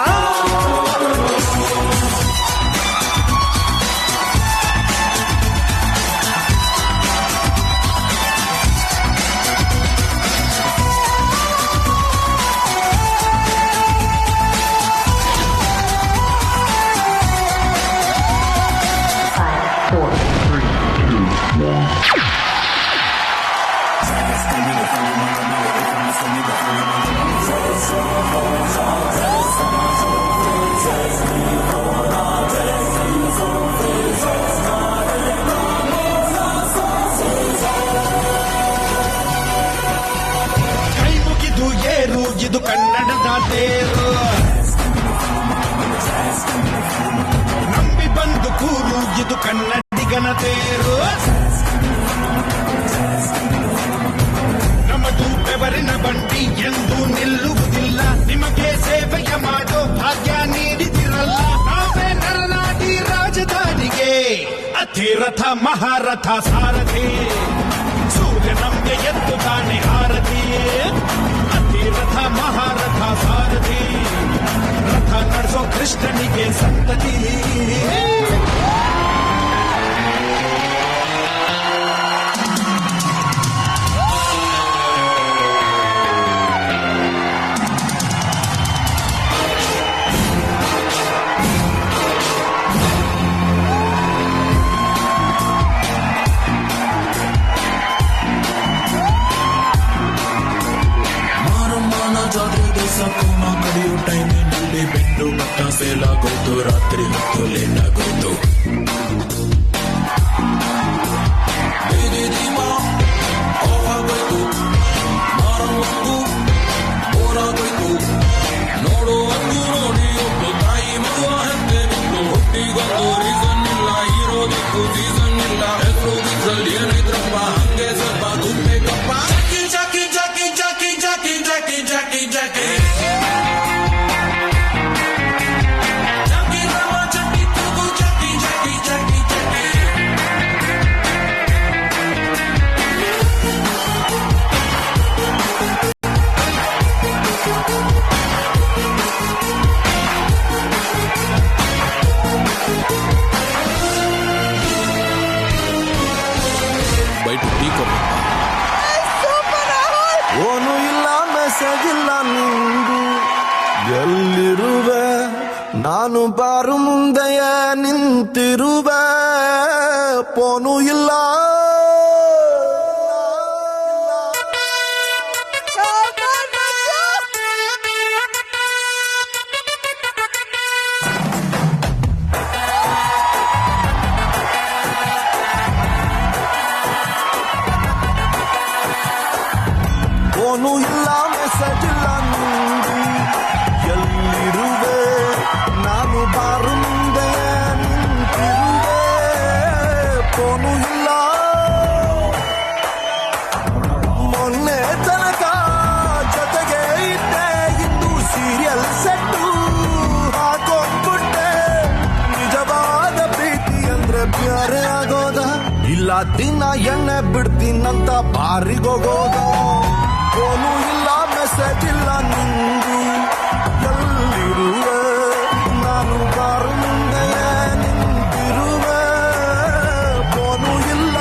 ಕೈ ಮುಗಿದು ಏರು ಇದು ಕನ್ನಡದ ತೇರು. ನಂಬಿ ಬಂದು ಕೂರು ಇದು ಕನ್ನಡಿಗನ ತೇರು. ನಮ್ಮದು ಬೆವರಿನ ಬಂಡಿ ಎಂದು ನಿಲ್ಲುವುದಿಲ್ಲ. ನಿಮಗೆ ಸೇವೆಯ ಮಾಡೋ ಭಾಗ್ಯ ನೀಡಿದಿರಲ್ಲ. ನಾವೇ ನರನಾಡಿ ರಾಜಧಾನಿಗೆ ಅತಿರಥ ಮಹಾರಥ ಸಾರಥಿ. ಸೂರ್ಯ ನಮ್ಗೆ ಎದ್ದು ತಾನೆ ಹಾರಥಿ. ಅತಿರಥ ಮಹಾರಥ ಸಾರಥಿ. ರಥ ನಡೆಸೋ ಕೃಷ್ಣನಿಗೆ ಸಂತತಿ. ಜಾತ್ರೆಗೆ ಸಕೋನ ಕಡಿಯೋ ಟೈಮಿನಲ್ಲಿ ಬೆಂಡು ಮಟ್ಟ ಸೇಲಾಗೋದು. ರಾತ್ರಿ ಹೊತ್ತು ಲೇಟಾಗೋದು. ನೋಡು ಅಂದು ನೋಡಿ ಒಬ್ಬ ತಾಯಿ ಮಗುವ ಹತ್ತೆ ನಿಂತು ಹುಟ್ಟಿಗೊಂದು ರೀಸನ್ ಇಲ್ಲ. ಇರೋದಕ್ಕೂ ಸೀಸನ್ ಇಲ್ಲ. ಹೆಸರು ಬೀಸಲ್ಲಿ ಏನೈತ್ರಪ್ಪ ಹಂಗೆ ಸ್ವಲ್ಪ ಗುಂಬೇಕಪ್ಪ. ಜಾಕಿ ಜಾಕಿ ಜಾಕಿ ಜಾಕಿ ಜಾಕಿ ಜಾಕಿ ಜಾಕಿ ಜಾಕಿ ರಾಮ ಜಾಕಿ ತಗು ಜಾಕಿ ಜಾಕಿ ಜಾಕಿ ಜಾಕಿ ಬೈಟು ಟೀ ಕೊಡ್ಬೇಕು. ಓನು ಇಲ್ಲ ಮೆಸೇಜ್ ಇಲ್ಲ ನಿಂದು ಎಲ್ಲಿರುವೆ ನಾನು ಬಾರು ಮುಂದೆಯ ನಿಂತಿರುವೆ. ಫೋನು ಇಲ್ಲ ಫೋನು ಇಲ್ಲ ಮೆಸೇಜ್ ಇಲ್ಲ ನಿಂದು ಎಲ್ಲಿರುವೆ ನಾನು ಬಾರು ಮುಂದೆ ನಿಂತಿರುವೆ. ಫೋನು ಇಲ್ಲ ಮೊನ್ನೆ ತನಕ ಜೊತೆಗೆ ಇದ್ದೆ. ಇಂದು ಸೀರಿಯಲ್ ಸೆಟ್ಟು ಹಾಕೊಂಡ್ಬಿಟ್ಟೆ. ನಿಜವಾದ ಪ್ರೀತಿ ಅಂದ್ರೆ ಬ್ಯಾರೆ ಆಗೋದ ಇಲ್ಲ ದಿನ ಎಣ್ಣೆ ಬಿಡ್ತೀನಂತ ಬಾರಿಗೋಗೋದ. ಫೋನು ಇಲ್ಲ ಮೆಸೇಜ್ ಇಲ್ಲ ನಿಂದು ಎಲ್ಲಿರುವೆ ನಾನು ಬಾರು ಮುಂದೆ ನಿಂತಿರುವೆ. ಫೋನು ಇಲ್ಲ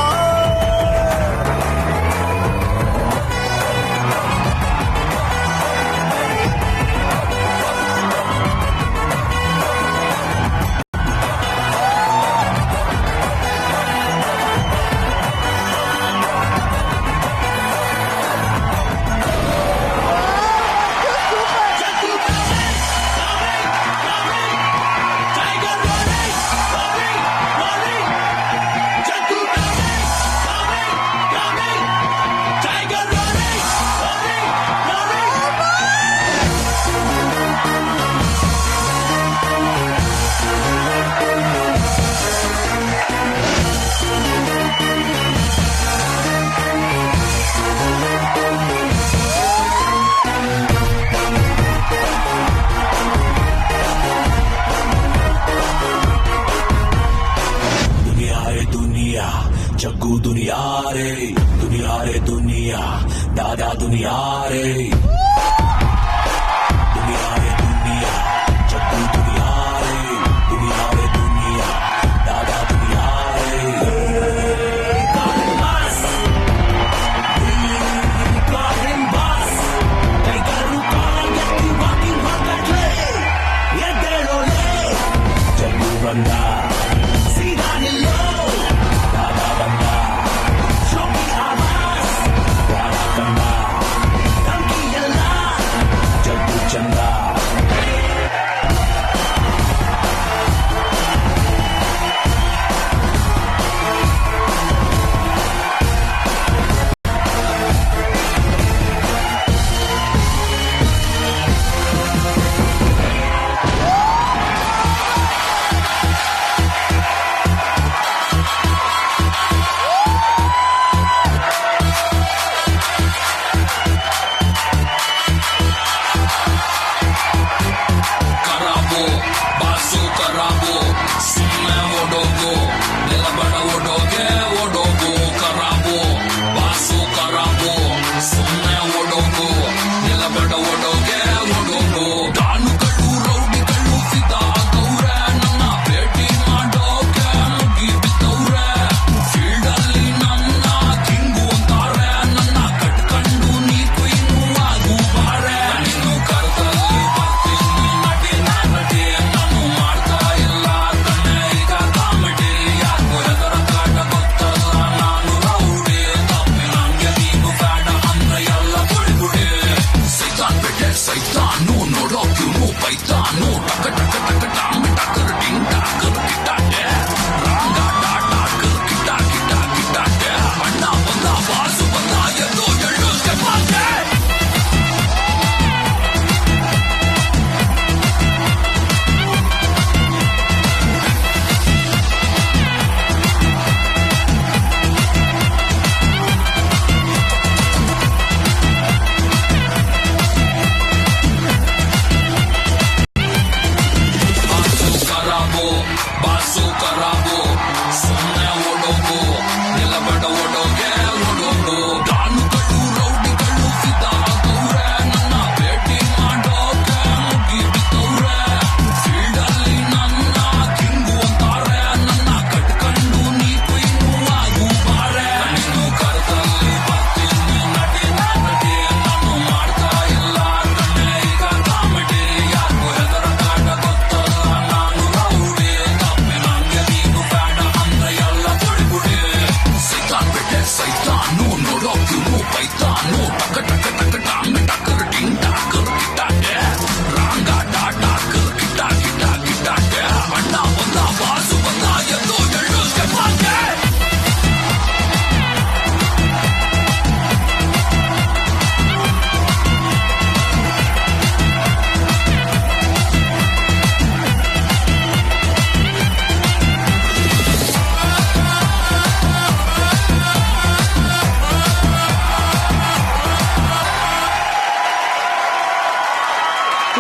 ಬಂದ ಸೀದಾ ನಿಲ್ಲೋ ಬಾಬಾ ಬಂದ ಶೋಕಿ ಆವಾಸ್ ವಾರ ಕಂದ ಧಮ್ಕಿ ಎಲ್ಲ ಜಗ್ಗು ಚಂದ ಕರಾಬು ಬಾಸು ಕರಾಬು ಸುಮ್ಮನೆ ಓಡೋಗು ನಿಲಬಡ ಓಡೋಗೆ ಓಡೋಗು ಕರಾಬು ಬಾಸು ಕರಾಬು ಸುಮ್ಮನೆ ಓಡೋಗು ನಿಲಬಡ ಓಡೋಗೆ ಓಡೋಗು ಗಾನುಗಳು ರೌಡಿಗಳು ಸಿದಾ ಗೌರೆ ನನ್ನ ಭೇಟಿ ಮಾಡೋಕೆ ಮುಗಿ ಬಿದ್ದವ್ರೆ ಫೀಲ್ಡ್ ಅಲ್ಲಿ ನನ್ನ ಕಿಂಗು ಅಂತಾರೆ ನನ್ನ ಕಟ್ಕೊಂಡು ನೀ ಕುಯ್ನು ಆಗು ಬಾರೆ ನೀನು ಕರ್ತಲ್ಲಿ ಬರ್ತೀನಿ ನಟಿ ನಟಿ ನಾನು ಮಾಡ್ತಾ ಇಲ್ಲ ಕಣ್ಣೆ ಈಗ ಕಾಮಿಡಿ ಯಾಕೋ ಎದರ ಕಾಟ ಗೊತ್ತಲ್ಲ ನಾನು ರೌಡಿ ತಪ್ಪಿ ನಂಗೆ ನೀನು ಬೇಡ ಅಂದ್ರೆ ಎಲ್ಲ ಗುಡಿ ಗುಡಿ ಸೈತಾನ್ ಬಿಟ್ಟೆ ಸೈತಾನು ನೋಡೋಕ್ಯೂನು ಬೈತಾನು ಟಕ ಟಕ ಟಕ ಟಾಮಿ ಟಕರ್ ಟಿಂಗ್ ಟಾಕರ್ ಕಿಟ್ಟಾಟೆ ರಾಂಗ ಟಾಟಾಕರ್ ಕಿಟ್ಟ ಕಿಟ್ಟ ಕಿಟ್ಟಾಟೆ ಅಣ್ಣ ಬಂದ ಬಾಸು ಬಂದ ಎಂದು ಎಳ್ಳು ಸ್ಟೆಪ್ಪಾಗೆ ಕರಾಬು ಬಾಸು ಕರಾಬು ಸುಮ್ಮನೆ ಓಡೋಗು ನಿಲಬಡ ಓಡೋಗೆ ಓಡೋಗು ಗಾನುಗಳು ರೌಡಿಗಳು ಸಿದಾ ಗೌರೆ ನನ್ನ ಭೇಟಿ ಮಾಡೋಕೆ ಮುಗಿ ಬಿದ್ದವ್ರೆ ಫೀಲ್ಡ್ ಅಲ್ಲಿ ನನ್ನ ಕಿಂಗು ಅಂತಾರೆ ನನ್ನ ಕಟ್ಕೊಂಡು ನೀ ಕುಯ್ನು ಆಗು ಬಾರೆ ನೀನು ಕರ್ತಲ್ಲಿ ಬರ್ತೀನಿ ನಟಿ ನಟಿ ನಾನು ಮಾಡ್ತಾ ಇಲ್ಲ ಕಣ್ಣೆ ಈಗ ಕಾಮಿಡಿ ಯಾಕೋ ಎದರ ಕಾಟ ಗೊತ್ತಲ್ಲ ನಾನು ರೌಡಿ ತಪ್ಪಿ ನಂಗೆ ನೀನು ಬೇಡ ಅಂದ್ರೆ ಎಲ್ಲ ಗುಡಿ ಗುಡಿ ಸೈತಾನ್ ಬಿಟ್ಟೆ ಸೈತಾನು ನೋಡೋಕ್ಯೂನು ಬೈತಾನು ಟಕ ಟಕ ಟಕ ಟಾಮಿ ಟಕರ್ ಟಿಂಗ್ ಟಾಕರ್ ಕಿಟ್ಟಾಟೆ ರಾಂಗ ಟಾಟಾಕರ್ ಕಿಟ್ಟ ಕಿಟ್ಟ ಕಿಟ್ಟಾಟೆ ಅಣ್ಣ ಬಂದ ಬಾಸು ಬಂದ ಎಂದು ಎಳ್ಳು ಸ್ಟೆಪ್ಪಾಗೆ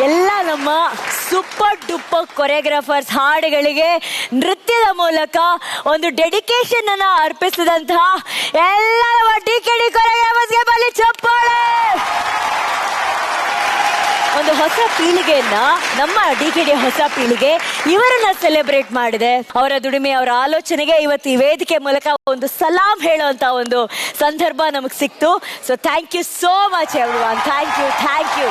ಎಲ್ಲ ನಮ್ಮ ಸೂಪರ್ ಡೂಪರ್ ಕೊರಿಯೋಗ್ರಾಫರ್ಸ್ ಹಾಡುಗಳಿಗೆ ನೃತ್ಯದ ಮೂಲಕ ಒಂದು ಡೆಡಿಕೇಶನ್ ಅನ್ನ ಅರ್ಪಿಸಿದಂತಹ ಎಲ್ಲ ನಮ್ಮ ಡಿಕೆಡಿ ಕೊರಿಯೋಗ್ರಾಫರ್ಸ್ಗೆ ಬಲಿ ಚಪ್ಪಾಳೆ. ಒಂದು ಹೊಸ ಪೀಳಿಗೆಯನ್ನ ನಮ್ಮ ಡಿಕೆಡಿ ಹೊಸ ಪೀಳಿಗೆ ಇವರನ್ನ ಸೆಲೆಬ್ರೇಟ್ ಮಾಡಿದೆ. ಅವರ ದುಡಿಮೆ ಅವರ ಆಲೋಚನೆಗೆ ಇವತ್ತು ಈ ವೇದಿಕೆ ಮೂಲಕ ಒಂದು ಸಲಾಂ ಹೇಳುವಂತ ಒಂದು ಸಂದರ್ಭ ನಮಗೆ ಸಿಕ್ತು. So thank you so much everyone. Thank you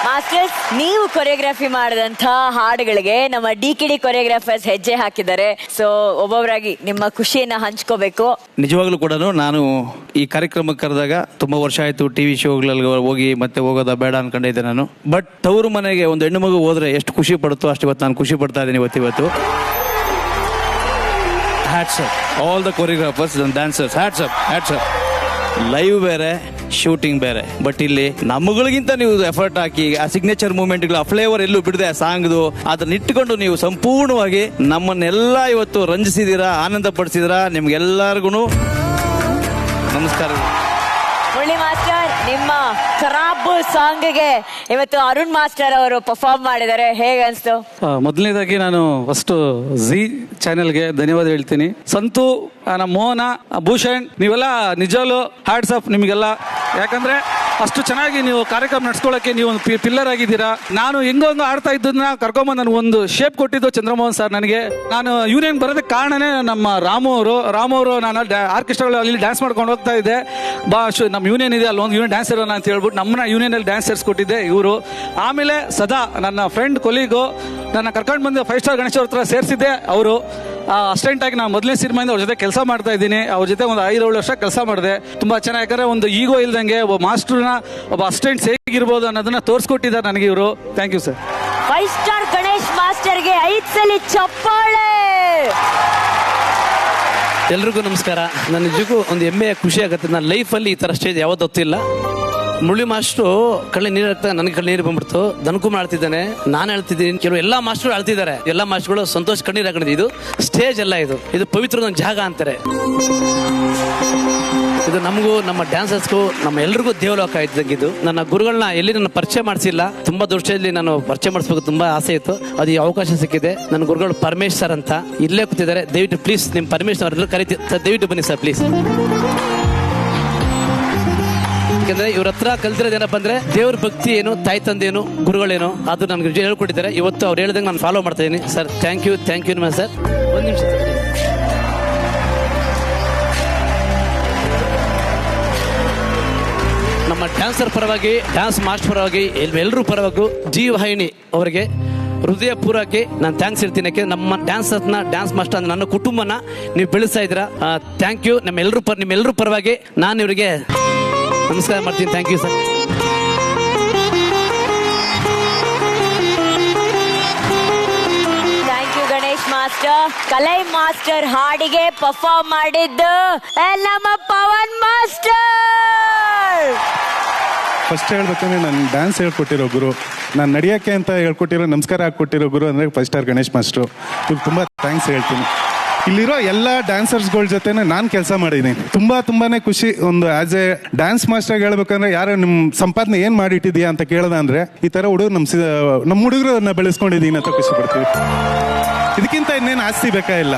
masters. ನೀವು ಕೊರಿಯೋಗ್ರಫಿ ಮಾಡಿದಂಥ ಹಾಡುಗಳಿಗೆ ನಮ್ಮ ಡಿಕೆಡಿ ಕೊರಿಯೋಗ್ರಾಫರ್ಸ್ ಹೆಜ್ಜೆ ಹಾಕಿದ್ದಾರೆ. ಸೊ ಒಬ್ಬೊಬ್ಬರಾಗಿ ನಿಮ್ಮ ಖುಷಿಯನ್ನ ಹಂಚ್ಕೋಬೇಕು. ನಿಜವಾಗ್ಲೂ ಕೂಡ ನಾನು ಈ ಕಾರ್ಯಕ್ರಮಕ್ಕೆ ಕರೆದಾಗ ತುಂಬಾ ವರ್ಷ ಆಯ್ತು ಟಿವಿ ಶೋಗಳಲ್ಲಿ ಹೋಗಿ ಮತ್ತೆ ಹೋಗೋದ ಬೇಡ ಅನ್ಕೊಂಡಿದ್ದೆ ನಾನು. ಬಟ್ ತವರು ಮನೆಗೆ ಒಂದು ಹೆಣ್ಣು ಮಗು ಹೋದ್ರೆ ಎಷ್ಟು ಖುಷಿ ಪಡುತ್ತೋ ಅಷ್ಟು ಇವತ್ತು ನಾನು ಖುಷಿ ಪಡ್ತಾ ಇದ್ದೀನಿ. ಇವತ್ತು hats of all the choreographers and dancers. Hats up. Live ಬೇರೆ ಶೂಟಿಂಗ್ ಬೇರೆ. ಬಟ್ ಇಲ್ಲಿ ನಮ್ಮಗಳಿಗಿಂತ ನೀವು ಎಫರ್ಟ್ ಹಾಕಿ ಆ ಸಿಗ್ನೇಚರ್ ಮೂಮೆಂಟ್ಗಳು ಆ ಫ್ಲೇವರ್ ಎಲ್ಲೂ ಬಿಡದೆ ಆ ಸಾಂಗ್ದು ಅದನ್ನ ಇಟ್ಟುಕೊಂಡು ನೀವು ಸಂಪೂರ್ಣವಾಗಿ ನಮ್ಮನ್ನೆಲ್ಲ ಇವತ್ತು ರಂಜಿಸಿದೀರಾ, ಆನಂದ ಪಡಿಸಿದಿರಾ. ನಿಮ್ಗೆಲ್ಲರಿಗೂ ನಮಸ್ಕಾರ. ಮುರಳಿ ಮಾಸ್ಟರ್, ನಿಮ್ಮ ಖರಾಬ್ ಸಾಂಗ್ಗೆ ಇವತ್ತು ಅರುಣ್ ಮಾಸ್ಟರ್ ಅವರು ಪರ್ಫಾರ್ಮ್ ಮಾಡಿದ್ದಾರೆ, ಹೇಗೆ ಅನ್ಸ್ತು? ಮೊದಲನೇದಾಗಿ ನಾನು ಫಸ್ಟ್ ಜಿ ಚಾನೆಲ್ಗೆ ಧನ್ಯವಾದ ಹೇಳ್ತೀನಿ. ಸಂತು, ನಮ್ಮ ಮೋಹನ, ಭೂಷಣ್, ನೀವೆಲ್ಲ ನಿಜವಾಗ್ಲೂ ಹ್ಯಾಟ್ಸ್ ಆಫ್ ನಿಮಗೆಲ್ಲ. ಯಾಕಂದ್ರೆ ಅಷ್ಟು ಚೆನ್ನಾಗಿ ನೀವು ಕಾರ್ಯಕ್ರಮ ನಡ್ಸ್ಕೊಳ್ಳೋಕೆ ನೀವು ಒಂದು ಪಿಲ್ಲರ್ ಆಗಿದ್ದೀರಾ. ನಾನು ಹೆಂಗೋ ಆಡ್ತಾ ಇದ್ದನ್ನ ಕರ್ಕೊಂಬಂದು ನನಗೆ ಒಂದು ಶೇಪ್ ಕೊಟ್ಟಿದ್ದು ಚಂದ್ರಮೋಹನ್ ಸರ್. ನಾನು ಯೂನಿಯನ್ ಬರೋದಕ್ಕೆ ಕಾರಣನೇ ನಮ್ಮ ರಾಮು ಅವರು. ನಾನು ಆರ್ಕೆಸ್ಟ್ರಾ ಅಲ್ಲಿ ಡ್ಯಾನ್ಸ್ ಮಾಡ್ಕೊಂಡು ಹೋಗ್ತಾ ಇದ್ದೆ. ನಮ್ಮ ಯೂನಿಯನ್ ಇದೆ, ಅಲ್ಲಿ ಒಂದು ಯೂನಿಯನ್ ಡ್ಯಾನ್ಸ್ ಇರೋಣ ಅಂತ ಹೇಳ್ಬಿಟ್ಟು ನಮ್ಮನ್ನ ಯೂನಿಯನ್ ಅಲ್ಲಿ ಡ್ಯಾನ್ಸ್ ಸೇರಿಸ್ಕೊಟ್ಟಿದ್ದೆ ಇವರು. ಆಮೇಲೆ ಸದಾ ನನ್ನ ಫ್ರೆಂಡ್ ಕೊಲೀಗು ನನ್ನ ಕರ್ಕೊಂಡು ಬಂದು 5 ಸ್ಟಾರ್ ಗಣೇಶ್ ಅವ್ರ ಹತ್ರ ಸೇರಿಸಿದ್ದೆ ಅವರು ಅಸಿಸ್ಟೆಂಟ್ ಆಗಿ ನಾನು ಮೊದಲನೇ ಸಿನಿಮಾಯಿಂದ ಅವ್ರ ಜೊತೆ ಕೆಲಸ ಮಾಡ್ತಾ ಇದ್ದೀನಿ. ಅವ್ರ ಜೊತೆ ಒಂದು 5-7 ವರ್ಷ ಕೆಲಸ ಮಾಡಿದೆ. ತುಂಬಾ ಚೆನ್ನಾಗಿ, ಯಾಕಂದ್ರೆ ಒಂದು ಈಗೋ ಇಲ್ದಂಗೆ ಒಬ್ಬ ಮಾಸ್ಟರ್ನ ಒಬ್ಬ ಅಸಿಸ್ಟೆಂಟ್ ಹೇಗಿರ್ಬೋದು ಅನ್ನೋದನ್ನ ತೋರಿಸ್ಕೊಟ್ಟಿದ್ದಾರೆ ನನಗೆ ಇವರು. Thank you sir. 5 star Ganesh ಮಾಸ್ಟರ್ಗೆ 5 ಸಲ ಚಪ್ಪಾಳೆ. ಎಲ್ರಿಗೂ ನಮಸ್ಕಾರ. ನನ್ನ ನಿಜಕ್ಕೂ ಒಂದು ಹೆಮ್ಮೆಯ ಖುಷಿ ಆಗುತ್ತೆ. ನನ್ನ ಲೈಫಲ್ಲಿ ಈ ಥರ ಸ್ಟೇಜ್ ಯಾವತ್ತೂ ಹೊತ್ತಿಲ್ಲ. ಮುರಳಿ ಮಾಸ್ಟ್ರು ಕಳ್ಳೆ ನೀರು ಹಾಕ್ತಾ ನನಗೆ ಕಳ್ಳೆ ನೀರು ಬಂದ್ಬಿಡ್ತು. ದನಕುಮಾರ್ ಆಡ್ತಿದ್ದಾನೆ, ನಾನು ಹೇಳ್ತಿದ್ದೀನಿ, ಕೆಲವು ಎಲ್ಲ ಮಾಸ್ಟರ್ಗಳು ಆಡ್ತಿದ್ದಾರೆ. ಎಲ್ಲ ಮಾಸ್ಟರ್ಗಳು ಸಂತೋಷ ಕಣ್ಣೀರು ಹಾಕೊಂಡಿದ್ದು. ಇದು ಸ್ಟೇಜ್ ಅಲ್ಲ, ಇದು ಪವಿತ್ರದ ಒಂದು ಜಾಗ ಅಂತಾರೆ. ಇದು ನಮಗೂ ನಮ್ಮ ಡ್ಯಾನ್ಸರ್ಸ್ಗೂ ನಮ್ಮ ಎಲ್ರಿಗೂ ದೇವಲೋಕ ಇದ್ದಂಗಿದ್ದು. ನನ್ನ ಗುರುಗಳನ್ನ ಎಲ್ಲಿ ನನ್ನ ಪರಿಚಯ ಮಾಡಿಸಿಲ್ಲ. ತುಂಬಾ ದೃಷ್ಟಿಯಲ್ಲಿ ನಾನು ಪರಿಚಯ ಮಾಡಿಸ್ಬೇಕು ತುಂಬಾ ಆಸೆ ಇತ್ತು. ಅದು ಈ ಅವಕಾಶ ಸಿಕ್ಕಿದೆ. ನನ್ನ ಗುರುಗಳು ಪರಮೇಶ್ ಸರ್ ಅಂತ ಇಲ್ಲೇ ಕೂತಿದ್ದಾರೆ. ದಯವಿಟ್ಟು ಪ್ಲೀಸ್ ನಿಮ್ಮ ಪರಮೇಶ್ ಅವರೆಲ್ಲರೂ ಕರೀತಿ, ದಯವಿಟ್ಟು ಬನ್ನಿ ಸರ್ ಪ್ಲೀಸ್. ಯಾಕಂದ್ರೆ ಇವ್ರ ಹತ್ರ ಕಲ್ತಿರೋದೇನಪ್ಪ ಅಂದ್ರೆ ದೇವ್ರ ಭಕ್ತಿ ಏನು, ತಾಯಿ ತಂದೇನು, ಗುರುಗಳೇನು ಅದು ನನಗೆ ಹೇಳ್ಕೊಟ್ಟಿದ್ದಾರೆ. ಇವತ್ತು ಅವ್ರು ಹೇಳ್ದಂಗೆ ನಾನು ಫಾಲೋ ಮಾಡ್ತಾ ಇದ್ದೀನಿ ಸರ್. ಥ್ಯಾಂಕ್ ಯು ನಿಮ್ಮ ಸರ್. ಒಂದು ನಿಮಿಷ. ನಮ್ಮ ಡ್ಯಾನ್ಸರ್ ಪರವಾಗಿ, ಡ್ಯಾನ್ಸ್ ಮಾಸ್ಟರ್ ಪರವಾಗಿ, ಎಲ್ಲರೂ ಪರವಾಗಿ ಜೀವವಾಹಿನಿ ಅವರಿಗೆ ಹೃದಯ ಪೂರ್ವಕ್ಕೆ ನಾನು ಥ್ಯಾಂಕ್ಸ್ ಹೇಳ್ತೀನಿ. ಯಾಕೆ ನಮ್ಮ ಡ್ಯಾನ್ಸರ್ನ, ಡ್ಯಾನ್ಸ್ ಮಾಸ್ಟರ್ ಅಂದ್ರೆ ನನ್ನ ಕುಟುಂಬನ ನೀವು ಬೆಳೆಸ್ತಾ ಇದ್ದೀರಾ. Thank you. ನಿಮ್ಮೆಲ್ಲರೂ ಪರವಾಗಿ ನಾನು ಇವರಿಗೆ ನಮಸ್ಕಾರ ಮಾಡ್ತೀನಿ. Thank you sir. Thank you Ganesh master. Kalai master ಹಾಡಿಗೆ ಪರ್ಫಾರ್ಮ್ ಮಾಡಿದ್ದು ನಮ್ಮ ಪವನ್ ಮಾಸ್ಟರ್. ಫಸ್ಟ್ ಹೇಳ್ಬೇಕಂದ್ರೆ ನಾನು ಡ್ಯಾನ್ಸ್ ಹೇಳ್ಕೊಟ್ಟಿರೋ ಗುರು, ನಾನು ನಡೆಯೋಕ್ಕೆ ಅಂತ ಹೇಳ್ಕೊಟ್ಟಿರೋ, ನಮಸ್ಕಾರ ಹಾಕ್ಕೊಟ್ಟಿರೋ ಗುರು ಅಂದರೆ 5 ಸ್ಟಾರ್ ಗಣೇಶ್ ಮಾಸ್ಟ್ರು. ಇವ್ರು ತುಂಬ ಥ್ಯಾಂಕ್ಸ್ ಹೇಳ್ತೀನಿ. ಇಲ್ಲಿರೋ ಎಲ್ಲ ಡ್ಯಾನ್ಸರ್ಸ್ಗಳ ಜೊತೆ ನಾನು ಕೆಲಸ ಮಾಡಿದ್ದೀನಿ. ತುಂಬಾನೇ ಖುಷಿ. ಒಂದು ಆಸ್ ಎ ಡ್ಯಾನ್ಸ್ ಮಾಸ್ಟರ್ ಹೇಳ್ಬೇಕಂದ್ರೆ, ಯಾರು ನಿಮ್ಮ ಸಂಪಾದನೆ ಏನು ಮಾಡಿಟ್ಟಿದ್ಯಾ ಅಂತ ಕೇಳ್ದ ಅಂದರೆ, ಈ ಥರ ಹುಡುಗರು ನಮ್ಮ ಹುಡುಗರನ್ನ ಬೆಳೆಸ್ಕೊಂಡಿದ್ದೀನಿ ಅಂತ ಖುಷಿ ಪಡ್ತೀವಿ. ಇದಕ್ಕಿಂತ ಇನ್ನೇನು ಆಸ್ತಿ ಬೇಕಾಗಿಲ್ಲ.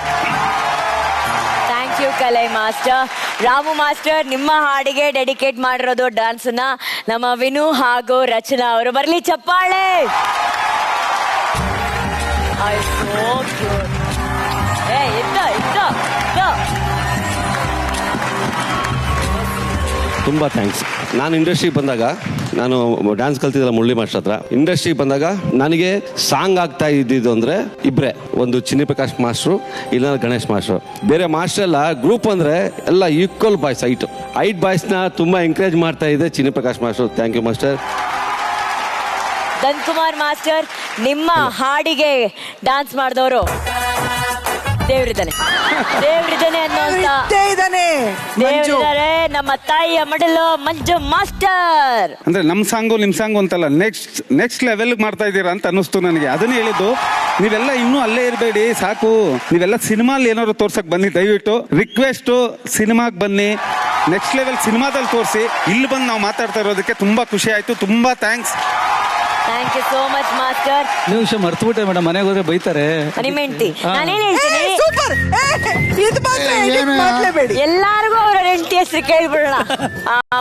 Thank you Kalai master. Ramu master, ನಿಮ್ಮ ಹಾಡಿಗೆ ಡೆಡಿಕೇಟ್ ಮಾಡಿರೋದು ಡ್ಯಾನ್ಸ್ ನ ನಮ್ಮ ವಿನು ಹಾಗೂ ರಚನಾ ಅವರು. ಬರ್ಲಿ ಚಪ್ಪಾಳೆ. ತುಂಬ ಥ್ಯಾಂಕ್ಸ್. ನಾನು ಇಂಡಸ್ಟ್ರಿಗೆ ಬಂದಾಗ, ನಾನು ಡ್ಯಾನ್ಸ್ ಕಲ್ತಿದ್ದಲ್ಲ ಮುರಳಿ ಮಾಸ್ಟರ್ ಹತ್ರ, ಇಂಡಸ್ಟ್ರಿಗೆ ಬಂದಾಗ ನನಗೆ ಸಾಂಗ್ ಆಗ್ತಾ ಇದ್ದಿದ್ದು ಅಂದರೆ ಇಬ್ಬರೇ, ಒಂದು ಚಿನ್ನಿ ಪ್ರಕಾಶ್ ಮಾಸ್ಟ್ರು, ಇಲ್ಲ ಗಣೇಶ್ ಮಾಸ್ಟ್ರು. ಬೇರೆ ಮಾಸ್ಟರ್ ಎಲ್ಲ ಗ್ರೂಪ್ ಅಂದರೆ ಎಲ್ಲ ಈಕ್ವಲ್ ಬಾಯ್ಸ್, ಐಟ್ ಬಾಯ್ಸ್ನ ತುಂಬ ಎಂಕರೇಜ್ ಮಾಡ್ತಾ ಇದೆ Chinni Prakash master. Thank you master. Dhankumar master, ನಿಮ್ಮ ಹಾಡಿಗೆ ಡ್ಯಾನ್ಸ್ ಮಾಡಿದವರು ದೇವ್ರಿದ್ದಾನೆ ಅನ್ನೋಂತ ದೇವ್ರಿದ್ದಾರೆ. ನಮ್ಮ ತಾಯಿಯ ಮಡಲು ಮಂಜು ಮಾಸ್ಟರ್. ಅಂದ್ರೆ ನಮ್ಮ ಸಾಂಗು ನಿಮ್ಮ ಸಾಂಗು ಅಂತಲ್ಲ, ನೆಕ್ಸ್ಟ್ ಲೆವೆಲ್ ಮಾಡ್ತಾ ಇದ್ದೀರಾ ಅಂತ ಅನ್ನಿಸ್ತು ನನಗೆ. ಅದನ್ನೇ ಹೇಳಿದ್ದು, ನೀವೆಲ್ಲ ಇನ್ನೂ ಅಲ್ಲೇ ಇರಬೇಡಿ, ಸಾಕು. ನೀವೆಲ್ಲ ಸಿನಿಮಾಲ್ಲಿ ಏನಾದ್ರು ತೋರ್ಸಕ್ ಬನ್ನಿ, ದಯವಿಟ್ಟು ರಿಕ್ವೆಸ್ಟ್. ಸಿನಿಮಾಗೆ ಬನ್ನಿ, ನೆಕ್ಸ್ಟ್ ಲೆವೆಲ್ ಸಿನಿಮಾದಲ್ಲಿ ತೋರಿಸಿ. ಇಲ್ಲಿ ಬಂದು ನಾವು ಮಾತಾಡ್ತಾ ಇರೋದಕ್ಕೆ ತುಂಬಾ ಖುಷಿ ಆಯ್ತು. ತುಂಬಾ thanks. Thank you so much master. ನಿಮಿಷ ಮರ್ತುಬಿಟ್ಟೆ ಮೇಡಮ್, ಮನೆಗೆ ಹೋದ್ರೆ ಬೈತಾರೆ ನಿಮ್ಮ ಹೆಂಡತಿ. ನಾನೇನ್ ಹೇಳ್ತೀನಿ, ಎಲ್ಲಾರ್ಗು ಅವರ ಹೆಂಡತಿ ಹೆಸರು ಕೇಳ್ಬಿಡೋಣ.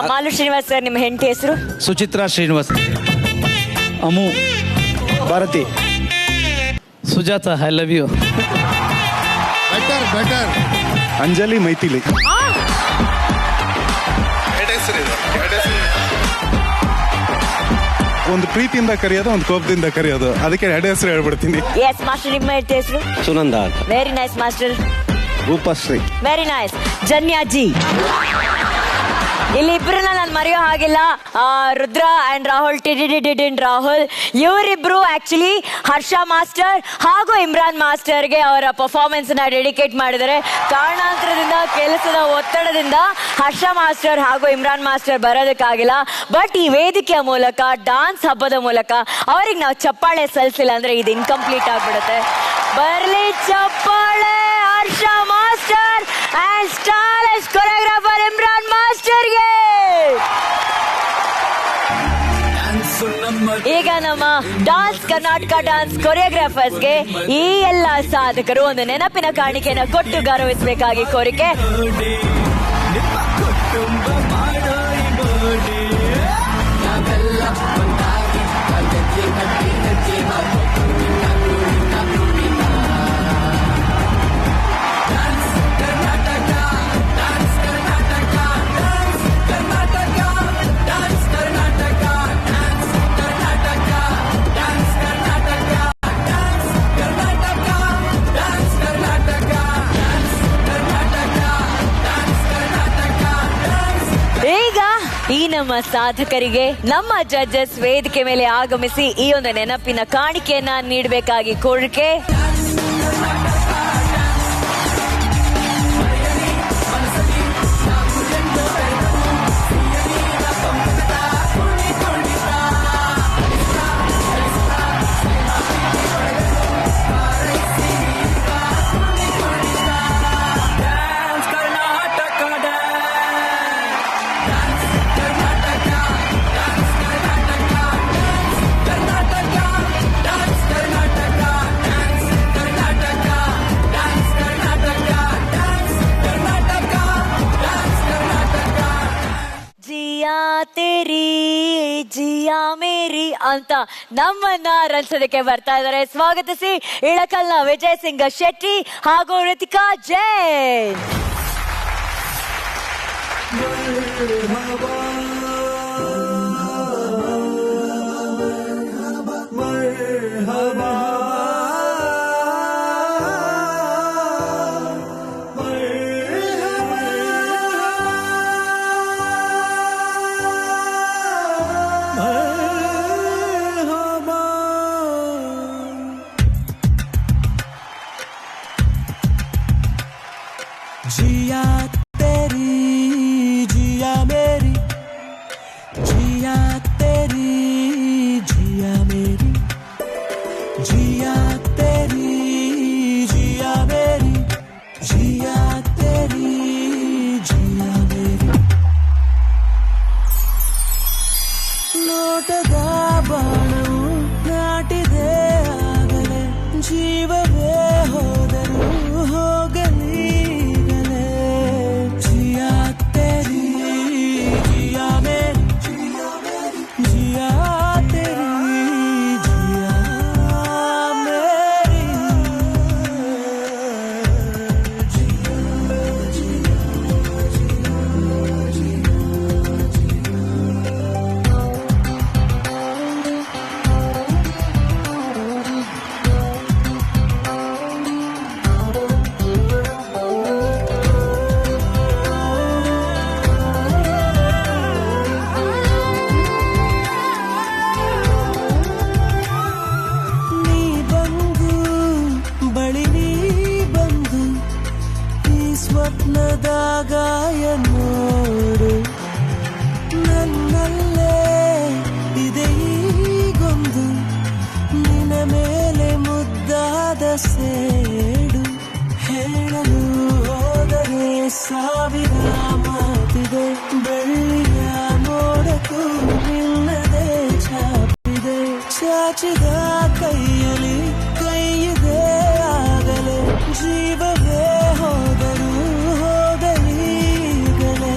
ಮಾಲು ಶ್ರೀನಿವಾಸ್ ಸರ್, ನಿಮ್ಮ ಹೆಂಡತಿ ಹೆಸರು? Suchitra Srinivas. Amu, Bharati, Sujata, I love you. Better Anjali, Maithili. ಒಂದು ಪ್ರೀತಿಯಿಂದ ಕರೆಯೋದು, ಒಂದು ಕೋಪದಿಂದ ಕರೆಯೋದು, ಅದಕ್ಕೆ 2 ಹೆಸರು ಹೇಳ್ಬಿಡ್ತೀನಿ. ಎಸ್ ಮಾಸ್ಟರ್, ನಿಮ್ಮ ಹೆಸರು? Sunanda. Very nice master. Roopashree. Very nice. Janyaji. ಇಲ್ಲಿ ಇಬ್ಬರನ್ನ ನಾನು ಮರೆಯೋ ಹಾಗಿಲ್ಲ. ರುದ್ರ ಅಂಡ್ ರಾಹುಲ್, ರಾಹುಲ್. ಇವರಿಬ್ರು ಆಕ್ಚುಲಿ ಹರ್ಷ ಮಾಸ್ಟರ್ ಹಾಗೂ ಇಮ್ರಾನ್ ಮಾಸ್ಟರ್ಗೆ ಅವರ ಪರ್ಫಾರ್ಮೆನ್ಸ್ ನ ಡೆಡಿಕೇಟ್ ಮಾಡಿದ್ದಾರೆ. ಕಾರಣಾಂತರದಿಂದ, ಕೆಲಸದ ಒತ್ತಡದಿಂದ ಹರ್ಷ ಮಾಸ್ಟರ್ ಹಾಗೂ ಇಮ್ರಾನ್ ಮಾಸ್ಟರ್ ಬರೋದಕ್ಕಾಗಿಲ್ಲ. ಬಟ್ ಈ ವೇದಿಕೆಯ ಮೂಲಕ, ಡಾನ್ಸ್ ಹಬ್ಬದ ಮೂಲಕ ಅವ್ರಿಗೆ ನಾವು ಚಪ್ಪಾಳೆ ಸಲ್ಲಿಸಿಲ್ಲ ಅಂದ್ರೆ ಇದು ಇನ್ಕಂಪ್ಲೀಟ್ ಆಗ್ಬಿಡುತ್ತೆ. ಬರ್ಲಿ ಚಪ್ಪಾಳೆ Harsha master and stylish choreographer Imran ಮಾಸ್ಟರ್ಗೆ. ಈಗ ನಮ್ಮ ಡಾನ್ಸ್ ಕರ್ನಾಟಕ ಡ್ಯಾನ್ಸ್ ಕೊರಿಯೋಗ್ರಾಫರ್ಸ್ಗೆ ಈ ಎಲ್ಲ ಸಾಧಕರು ಒಂದು ನೆನಪಿನ ಕಾಣಿಕೆಯನ್ನು ಕೊಟ್ಟು ಗೌರವಿಸಬೇಕಾಗಿ ಕೋರಿಕೆ. ನಮ್ಮ ಸಾಧಕರಿಗೆ ನಮ್ಮ ಜಡ್ಜಸ್ ವೇದಿಕೆ ಮೇಲೆ ಆಗಮಿಸಿ ಈ ಒಂದು ನೆನಪಿನ ಕಾಣಿಕೆಯನ್ನ ನೀಡಬೇಕಾಗಿ ಕೋರಿಕೆ. ಜಿಯಾ ಮೇರಿ ಅಂತ ನಮ್ಮನ್ನ ರಂಜಿಸೋದಕ್ಕೆ ಬರ್ತಾ ಇದ್ದಾರೆ. ಸ್ವಾಗತಿಸಿ ಇಳಕಲ್ನ ವಿಜಯ್ ಸಿಂಗ್ ಶೆಟ್ಟಿ ಹಾಗೂ ರಿತಿಕಾ ಜೈನ್. जिया तेरी जिया मेरी जिया तेरी जिया मेरी जिया तेरी जिया मेरी जिया तेरी जिया मेरी ನೋಟದ ಬಾಣವು ನಾಟಿದೆ ಆಗಲೇ ಜೀವವೇ ಹೋದರೂ ಹೋಗಲಿ ಸ್ವಪ್ನದಾಗಾಯ ನೋಡು ನನ್ನಲ್ಲೇ ಇದೆ ಈಗೊಂದು ನಿನ್ನ ಮೇಲೆ ಮುದ್ದಾದ ಸೇಡು ಹೇಳಲು ಹೋದರೆ ಸಾವಿರ ಮಾತಿದೆ ಬೆಳ್ಳಿಯ ಮೋಡಕ್ಕೂ ನಿನ್ನದೇ ಛಾಪಿದೆ ಚಾಚಿದ ಕೈಯಲ್ಲಿ ಕೈಯಿದೆ ಆಗಲೇ ಜೀವವೇ ಹೋದರೂ ಹೋಗಲೀಗಲೇ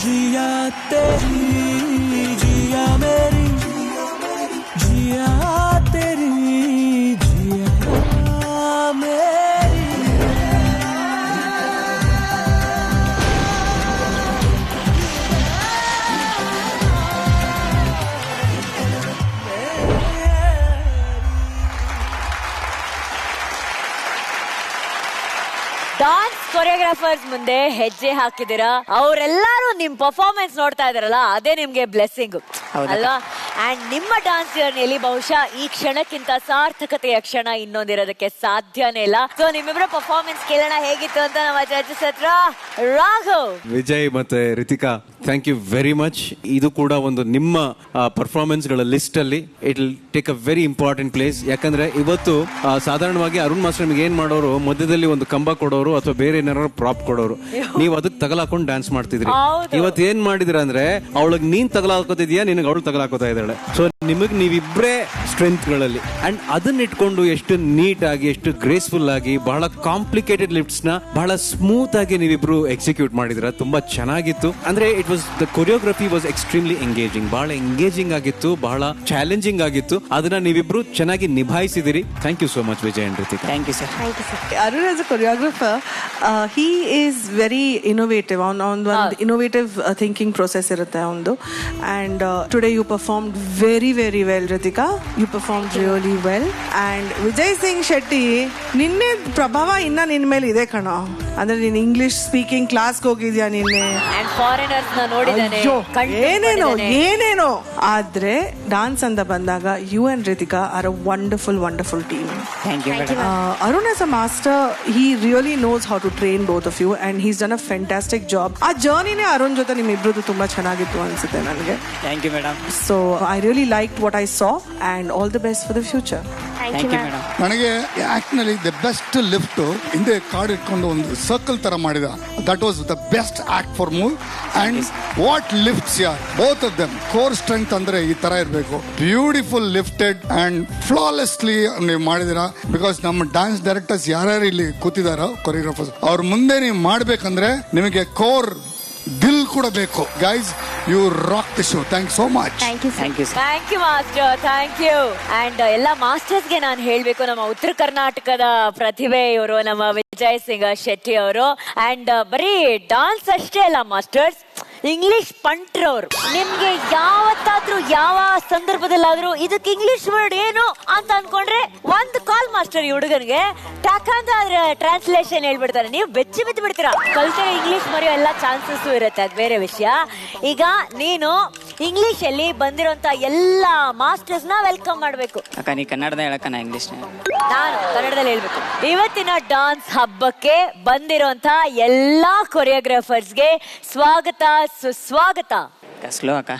जिया तेरी जिया मेरी जिया तेरी जिया मेरी ಡಾನ್ಸ್ ಕೊರಿಯೋಗ್ರಾಫರ್ಸ್ ಮುಂದೆ ಹೆಜ್ಜೆ ಹಾಕಿದಿರಾ, ಅವರೆಲ್ಲರೂ ನಿಮ್ ಪರ್ಫಾರ್ಮೆನ್ಸ್ ನೋಡ್ತಾ ಇದಾರಲ್ಲ, ಅದೇ ನಿಮ್ಗೆ ಬ್ಲೆಸ್ಸಿಂಗ್ ಅಲ್ವಾ? ಅಂಡ್ ನಿಮ್ಮ ಡಾನ್ಸ್ ಜರ್ನಿಯಲ್ಲಿ ಬಹುಶಃ ಈ ಕ್ಷಣಕ್ಕಿಂತ ಸಾರ್ಥಕತೆಯ ಕ್ಷಣ ಇನ್ನೊಂದಿರೋದಕ್ಕೆ ಸಾಧ್ಯನೇ ಇಲ್ಲ. ಸೊ ನಿಮ್ಮಿಬ್ಬರ ಪರ್ಫಾರ್ಮೆನ್ಸ್ ಕೇಳೋಣ ಹೇಗಿತ್ತು ಅಂತ ನಮ್ಮ ಜಡ್ಜಸ್ ಹತ್ರ. ರಾಘವ್, ವಿಜಯ್ ಮತ್ತೆ Ritika, thank you very much. ಇದು ಕೂಡ ಒಂದು ನಿಮ್ಮ ಪರ್ಫಾರ್ಮೆನ್ಸ್ ಗಳ ಲಿಸ್ಟ್ ಅಲ್ಲಿ it will take a very important place. ಯಾಕಂದ್ರೆ ಇವತ್ತು ಸಾಧಾರಣವಾಗಿ ಅರುಣ್ ಮಾಸ್ಟರ್ ನಿಮ್ಗೆ ಏನ್ ಮಾಡೋರು, ಮಧ್ಯದಲ್ಲಿ ಒಂದು ಕಂಬ ಕೊಡೋರು ಅಥವಾ ಬೇರೆ ಏನಾರು ಪ್ರಾಪ್ ಕೊಡೋರು, ನೀವು ಅದಕ್ಕೆ ತಗಲಾಕೊಂಡು ಡ್ಯಾನ್ಸ್ ಮಾಡ್ತಿದ್ರಿ. ಇವತ್ತು ಏನ್ ಮಾಡಿದ್ರ ಅಂದ್ರೆ ಅವಳಿಗೆ ನೀನ್ ತಗಲಾಕೋತಿದ್ಯಾ, ನಿನಗೆ ಅವಳು ತಗಲಾಕೋತಾ ಇದ್ದಾಳೆ. ಸೊ ನಿಮಗೆ ನೀವಿಬ್ಬರೇ ಸ್ಟ್ರೆಂತ್ಗಳಲ್ಲಿ ಅಂಡ್ ಅದನ್ನ ಇಟ್ಕೊಂಡು ಎಷ್ಟು ನೀಟ್ ಆಗಿ ಎಷ್ಟು ಗ್ರೇಸ್ಫುಲ್ ಆಗಿ ಬಹಳ ಕಾಂಪ್ಲಿಕೇಟೆಡ್ ಲಿಫ್ಟ್ಸ್ ನ ಬಹಳ ಸ್ಮೂತ್ ಆಗಿ ನೀವಿಬ್ರು ಎಕ್ಸಿಕ್ಯೂಟ್ ಮಾಡಿದ್ರ. ತುಂಬಾ ಚೆನ್ನಾಗಿತ್ತು. ಅಂದ್ರೆ it was the choreography was extremely engaging, ಬಹಳ ಎಂಗೇಜಿಂಗ್ ಆಗಿತ್ತು, ಬಹಳ ಚಾಲೆಂಜಿಂಗ್ ಆಗಿತ್ತು. ಅದನ್ನ ನೀವಿಬ್ರು ಚೆನ್ನಾಗಿ ನಿಭಾಯಿಸಿದಿರಿ. Thank you so much Vijay and Ritika. Thank you sir. Arun as a choreographer, he is very innovative on ಒಂದು innovative thinking process ಇರುತ್ತೆ ಅವನದು. And today you performed very very well, Ritika. You performed really well. And Vijay Singh Shetty, ನಿನ್ನೆ ಪ್ರಭಾವ ಇನ್ನ ನಿನ್ ಮೇಲೆ ಇದೆ ಕಣೋ. ಅಂದ್ರೆ ನೀನ್ ಇಂಗ್ಲಿಷ್ ಸ್ಪೀಕಿಂಗ್ ಕ್ಲಾಸ್ಗೆ ಹೋಗಿದ್ಯಾ ನಿನ್ನೆ. And foreigners ನ ನೋಡಿದಾನೆ, ಏನೇನೋ. ಆದ್ರೆ ಡಾನ್ಸ್ ಅಂತ ಬಂದಾಗ you and Ritika are a wonderful team. Thank you, madam. Arun as a master, he really knows how to train both of you and he's done a fantastic job. ಆ ಜರ್ನಿನೇ ಅರುಣ್ ಜೊತೆ ನಿಮ್ ಇಬ್ರದ್ದು ತುಂಬಾ ಚೆನ್ನಾಗಿತ್ತು ಅನ್ಸುತ್ತೆ ನನಗೆ. Thank you, madam. So I really liked what I saw and all the best for the future. Thank you, madam. ನನಗೆ act ನಲ್ಲಿ the best lift ಹಿಂದೆ ಕಾರ್ಡ್ ಇಟ್ಕೊಂಡು ಒಂದು ಸರ್ಕಲ್ ತರ ಮಾಡಿದ. That was the best act for move and what lifts ಯಾರ್ both of them. Core strength ಅಂದ್ರೆ ಈ ತರ ಇರಬೇಕು. ಬ್ಯೂಟಿಫುಲ್ ಲಿಫ್ಟೆಡ್ ಅಂಡ್ ಫ್ಲಾಲೆಸ್ಲಿ ನೀವು ಮಾಡಿದಿರಾ. ಬಿಕಾಸ್ ನಮ್ಮ ಡ್ಯಾನ್ಸ್ ಡೈರೆಕ್ಟರ್ಸ್ ಯಾರ್ಯಾರು ಇಲ್ಲಿ ಕೂತಿದಾರೋ ಕೊರಿಯೋಗ್ರಾಫರ್ಸ್, ಅವ್ರ ಮುಂದೆ ನೀವು ಮಾಡ್ಬೇಕಂದ್ರೆ ನಿಮಗೆ ಕೋರ್ ದಿಲ್ ಕೂಡ ಬೇಕು. Guys, you rock the show. Thank so much. Thank you master, thank you. And ಎಲ್ಲ ಮಾಸ್ಟರ್ಸ್ಗೆ ನಾನು ಹೇಳ್ಬೇಕು, ನಮ್ಮ ಉತ್ತರ ಕರ್ನಾಟಕದ ಪ್ರತಿಭೆ ಇವರು, ನಮ್ಮ ವಿಜಯ್ ಸಿಂಗ್ ಶೆಟ್ಟಿ ಅವರು. ಅಂಡ್ ಬರೀ ಡಾನ್ಸ್ ಅಷ್ಟೇ ಅಲ್ಲ ಮಾಸ್ಟರ್ಸ್, ಇಂಗ್ಲಿಷ್ ಪಂಟ್ರವ್ರು. ನಿಮ್ಗೆ ಯಾವತ್ತಾದ್ರೂ ಯಾವ ಸಂದರ್ಭದಲ್ಲಾದ್ರೂ ಇದಕ್ಕೆ ಇಂಗ್ಲಿಷ್ ವರ್ಡ್ ಏನು ಅಂತ ಅನ್ಕೊಂಡ್ರೆ ಒಂದು ಕಾಲ್ ಮಾಸ್ಟರ್ ಈ ಹುಡುಗನಿಗೆ ಟಕಂತ ಅದ್ರ ಟ್ರಾನ್ಸ್ಲೇಷನ್ ಹೇಳ್ಬಿಡ್ತಾರೆ. ನೀವು ಬೆಚ್ಚಿ ಬಿದ್ದು ಬಿಡ್ತೀರಾ. ಕಲ್ಚರ್ ಇಂಗ್ಲಿಷ್ ಮರೆಯೋ ಎಲ್ಲ ಚಾನ್ಸಸ್ ಇರುತ್ತೆ, ಅದು ಬೇರೆ ವಿಷಯ. ಈಗ ನೀನು ಇಂಗ್ಲಿಷ್ ಅಲ್ಲಿ ಬಂದಿರೋಂತ ಎಲ್ಲಾ ಮಾಸ್ಟರ್ಸ್ ನ ವೆಲ್ಕಮ್ ಮಾಡ್ಬೇಕು. ಅಕ್ಕ ನೀ ಕನ್ನಡದ ಹೇಳಕ್ಕ, ನಾ ಇಂಗ್ಲಿಷ್ ನಾನು ಕನ್ನಡದಲ್ಲಿ ಹೇಳ್ಬೇಕು. ಇವತ್ತಿನ ಡಾನ್ಸ್ ಹಬ್ಬಕ್ಕೆ ಬಂದಿರೋಂತ ಎಲ್ಲಾ ಕೊರಿಯೋಗ್ರಾಫರ್ಸ್ಗೆ ಸ್ವಾಗತ, ಸುಸ್ವಾಗತ. ಸ್ಲೋ ಅಕ್ಕ.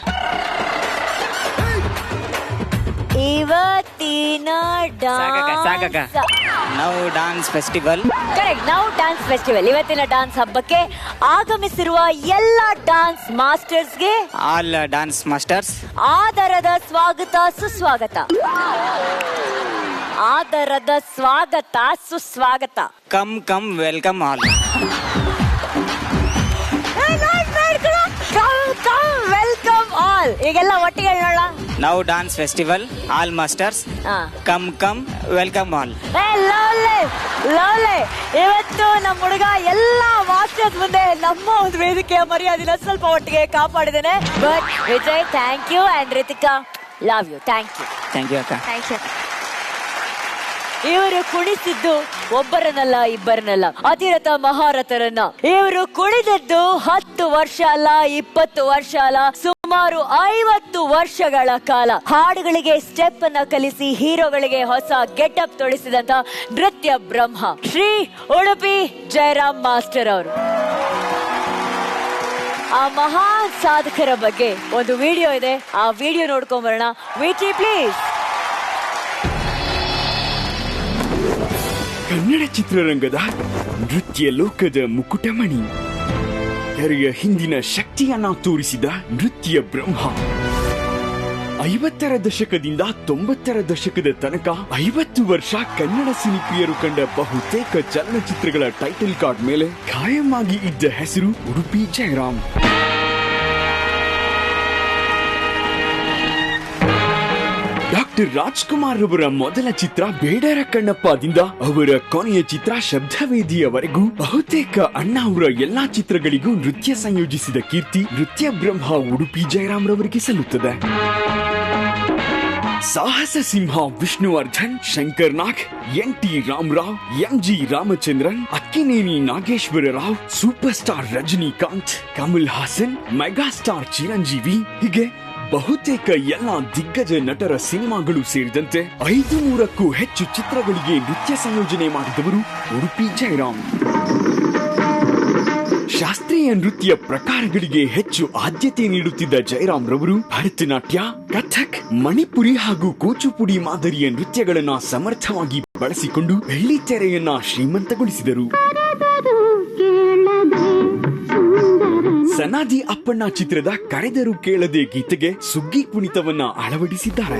ಇವತ್ತಿನ ನಾವು ಡಾನ್ಸ್ ಫೆಸ್ಟಿವಲ್, ಕರೆಕ್ಟ್, ನಾವು ಡಾನ್ಸ್ ಫೆಸ್ಟಿವಲ್. ಇವತ್ತಿನ ಡಾನ್ಸ್ ಹಬ್ಬಕ್ಕೆ ಆಗಮಿಸಿರುವ ಎಲ್ಲ ಡಾನ್ಸ್ ಮಾಸ್ಟರ್ಸ್ಗೆ, ಆಲ್ ಡಾನ್ಸ್ ಮಾಸ್ಟರ್ಸ್, ಆದರದ ಸ್ವಾಗತ, ಸುಸ್ವಾಗತ. ಆದರದ ಸ್ವಾಗತ, ಸುಸ್ವಾಗತ. Come welcome all. Welcome all. ಈಗೆಲ್ಲ ಒಟ್ಟಿಗೆ ಹೇಳೋಣ. ನಾವು dance festival, all masters, come welcome all. ಇವತ್ತು ನಮ್ಮ ಹುಡುಗ ಎಲ್ಲಾ ಮಾಸ್ಟರ್ಸ್ ಮುಂದೆ ನಮ್ಮ ಒಂದು ವೇದಿಕೆಯ ಮರ್ಯಾದೆನ ಸ್ವಲ್ಪ ಒಟ್ಟಿಗೆ ಕಾಪಾಡಿದ್ದೇನೆ. But Vijay, thank you. And Ritika, love you. Thank you. Thank you ಅಕ್ಕ. Thank you. ಇವರು ಕುಣಿಸಿದ್ದು ಒಬ್ಬರನ್ನಲ್ಲ, ಇಬ್ಬರನ್ನಲ್ಲ, ಅತಿರಥ ಮಹಾರಥರನ್ನ. ಇವರು ಕುಣಿದದ್ದು 10 ವರ್ಷ ಅಲ್ಲ, 20 ವರ್ಷ ಅಲ್ಲ, ಸುಮಾರು 50 ವರ್ಷಗಳ ಕಾಲ. ಹಾಡುಗಳಿಗೆ ಸ್ಟೆಪ್ ಅನ್ನ ಕಲಿಸಿ ಹೀರೋಗಳಿಗೆ ಹೊಸ ಗೆಟಪ್ ತೊಡಿಸಿದಂತ ನೃತ್ಯ ಬ್ರಹ್ಮ ಶ್ರೀ ಉಡುಪಿ ಜಯರಾಮ್ ಮಾಸ್ಟರ್ ಅವರು. ಆ ಮಹಾನ್ ಸಾಧಕರ ಬಗ್ಗೆ ಒಂದು ವಿಡಿಯೋ ಇದೆ, ಆ ವಿಡಿಯೋ ನೋಡ್ಕೊಂಡ್ ಬರೋಣ. VT please. ಕನ್ನಡ ಚಿತ್ರರಂಗದ ನೃತ್ಯ ಲೋಕದ ಮುಕುಟಮಣಿ, ತೆರೆಯ ಹಿಂದಿನ ಶಕ್ತಿಯನ್ನ ತೋರಿಸಿದ ನೃತ್ಯ ಬ್ರಹ್ಮ. 50ರ ದಶಕದಿಂದ 90ರ ದಶಕದ ತನಕ 50 ವರ್ಷ ಕನ್ನಡ ಸಿನಿಪ್ರಿಯರು ಕಂಡ ಬಹುತೇಕ ಚಲನಚಿತ್ರಗಳ ಟೈಟಲ್ ಕಾರ್ಡ್ ಮೇಲೆ ಖಾಯಂ ಆಗಿ ಇದ್ದ ಹೆಸರು ಉಡುಪಿ ಜಯರಾಮ್. ಡಾಕ್ಟರ್ ರಾಜ್ಕುಮಾರ್ ಅವರ ಮೊದಲ ಚಿತ್ರ ಬೇಡರ ಕಣ್ಣಪ್ಪದಿಂದ ಅವರ ಕೊನೆಯ ಚಿತ್ರ ಶಬ್ದವೇದಿಯವರೆಗೂ ಬಹುತೇಕ ಅಣ್ಣ ಅವರ ಎಲ್ಲಾ ಚಿತ್ರಗಳಿಗೂ ನೃತ್ಯ ಸಂಯೋಜಿಸಿದ ಕೀರ್ತಿ ನೃತ್ಯ ಬ್ರಹ್ಮ ಉಡುಪಿ ಜಯರಾಮ್ ರವರಿಗೆ ಸಲ್ಲುತ್ತದೆ. ಸಾಹಸ ಸಿಂಹ Vishnuvardhan, Shankar Nag, NT Rama Rao, MG Ramachandran, Akkineni Nageswara Rao, super star Rajinikanth, Kamal Haasan, mega star Chiranjeevi, ಹೀಗೆ ಬಹುತೇಕ ಎಲ್ಲ ದಿಗ್ಗಜ ನಟರ ಸಿನಿಮಾಗಳು ಸೇರಿದಂತೆ 500ಕ್ಕೂ ಹೆಚ್ಚು ಚಿತ್ರಗಳಿಗೆ ನೃತ್ಯ ಸಂಯೋಜನೆ ಮಾಡಿದವರು ಉಡುಪಿ ಜಯರಾಮ್. ಶಾಸ್ತ್ರೀಯ ನೃತ್ಯ ಪ್ರಕಾರಗಳಿಗೆ ಹೆಚ್ಚು ಆದ್ಯತೆ ನೀಡುತ್ತಿದ್ದ ಜಯರಾಮ್ ರವರು ಭರತನಾಟ್ಯ, ಕಥಕ್, ಮಣಿಪುರಿ ಹಾಗೂ ಕೂಚುಪುಡಿ ಮಾದರಿಯ ನೃತ್ಯಗಳನ್ನ ಸಮರ್ಥವಾಗಿ ಬಳಸಿಕೊಂಡು ಬೆಳ್ಳಿತೆರೆಯನ್ನ ಶ್ರೀಮಂತಗೊಳಿಸಿದರು. ಸನಾದಿ ಅಪ್ಪಣ್ಣ ಚಿತ್ರದ ಕರೆದರು ಕೇಳದೆ ಗೀತೆಗೆ ಸುಗ್ಗಿ ಕುಣಿತವನ್ನ ಅಳವಡಿಸಿದ್ದಾರೆ.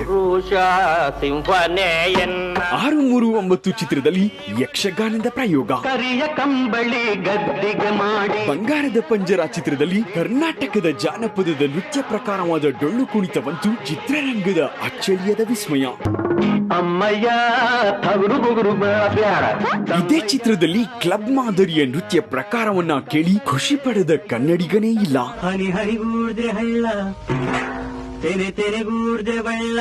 639 ಚಿತ್ರದಲ್ಲಿ ಯಕ್ಷಗಾನದ ಪ್ರಯೋಗ, ಕರಿಯ ಕಂಬಳಿ ಗದ್ದಿಗೆ ಮಾಡಿ, ಬಂಗಾರದ ಪಂಜರ ಚಿತ್ರದಲ್ಲಿ ಕರ್ನಾಟಕದ ಜಾನಪದದ ನೃತ್ಯ ಪ್ರಕಾರವಾದ ಡೊಳ್ಳು ಕುಣಿತವಂತೂ ಚಿತ್ರರಂಗದ ಅಚ್ಚಳಿಯದ ವಿಸ್ಮಯ. ಅಮ್ಮಯ್ಯ ಇದೇ ಚಿತ್ರದಲ್ಲಿ ಕ್ಲಬ್ ಮಾದರಿಯ ನೃತ್ಯ ಪ್ರಕಾರವನ್ನ ಕೇಳಿ ಖುಷಿ ಪಡೆದ ಕನ್ನಡಿಗನೇ ಇಲ್ಲ. ಹನಿ ಹನಿಗೂಡ್ದೆ ಹಳ್ಳ, ತೆರೆ ತೆರೆಗೂಡ್ದೆ ಬಳ್ಳ,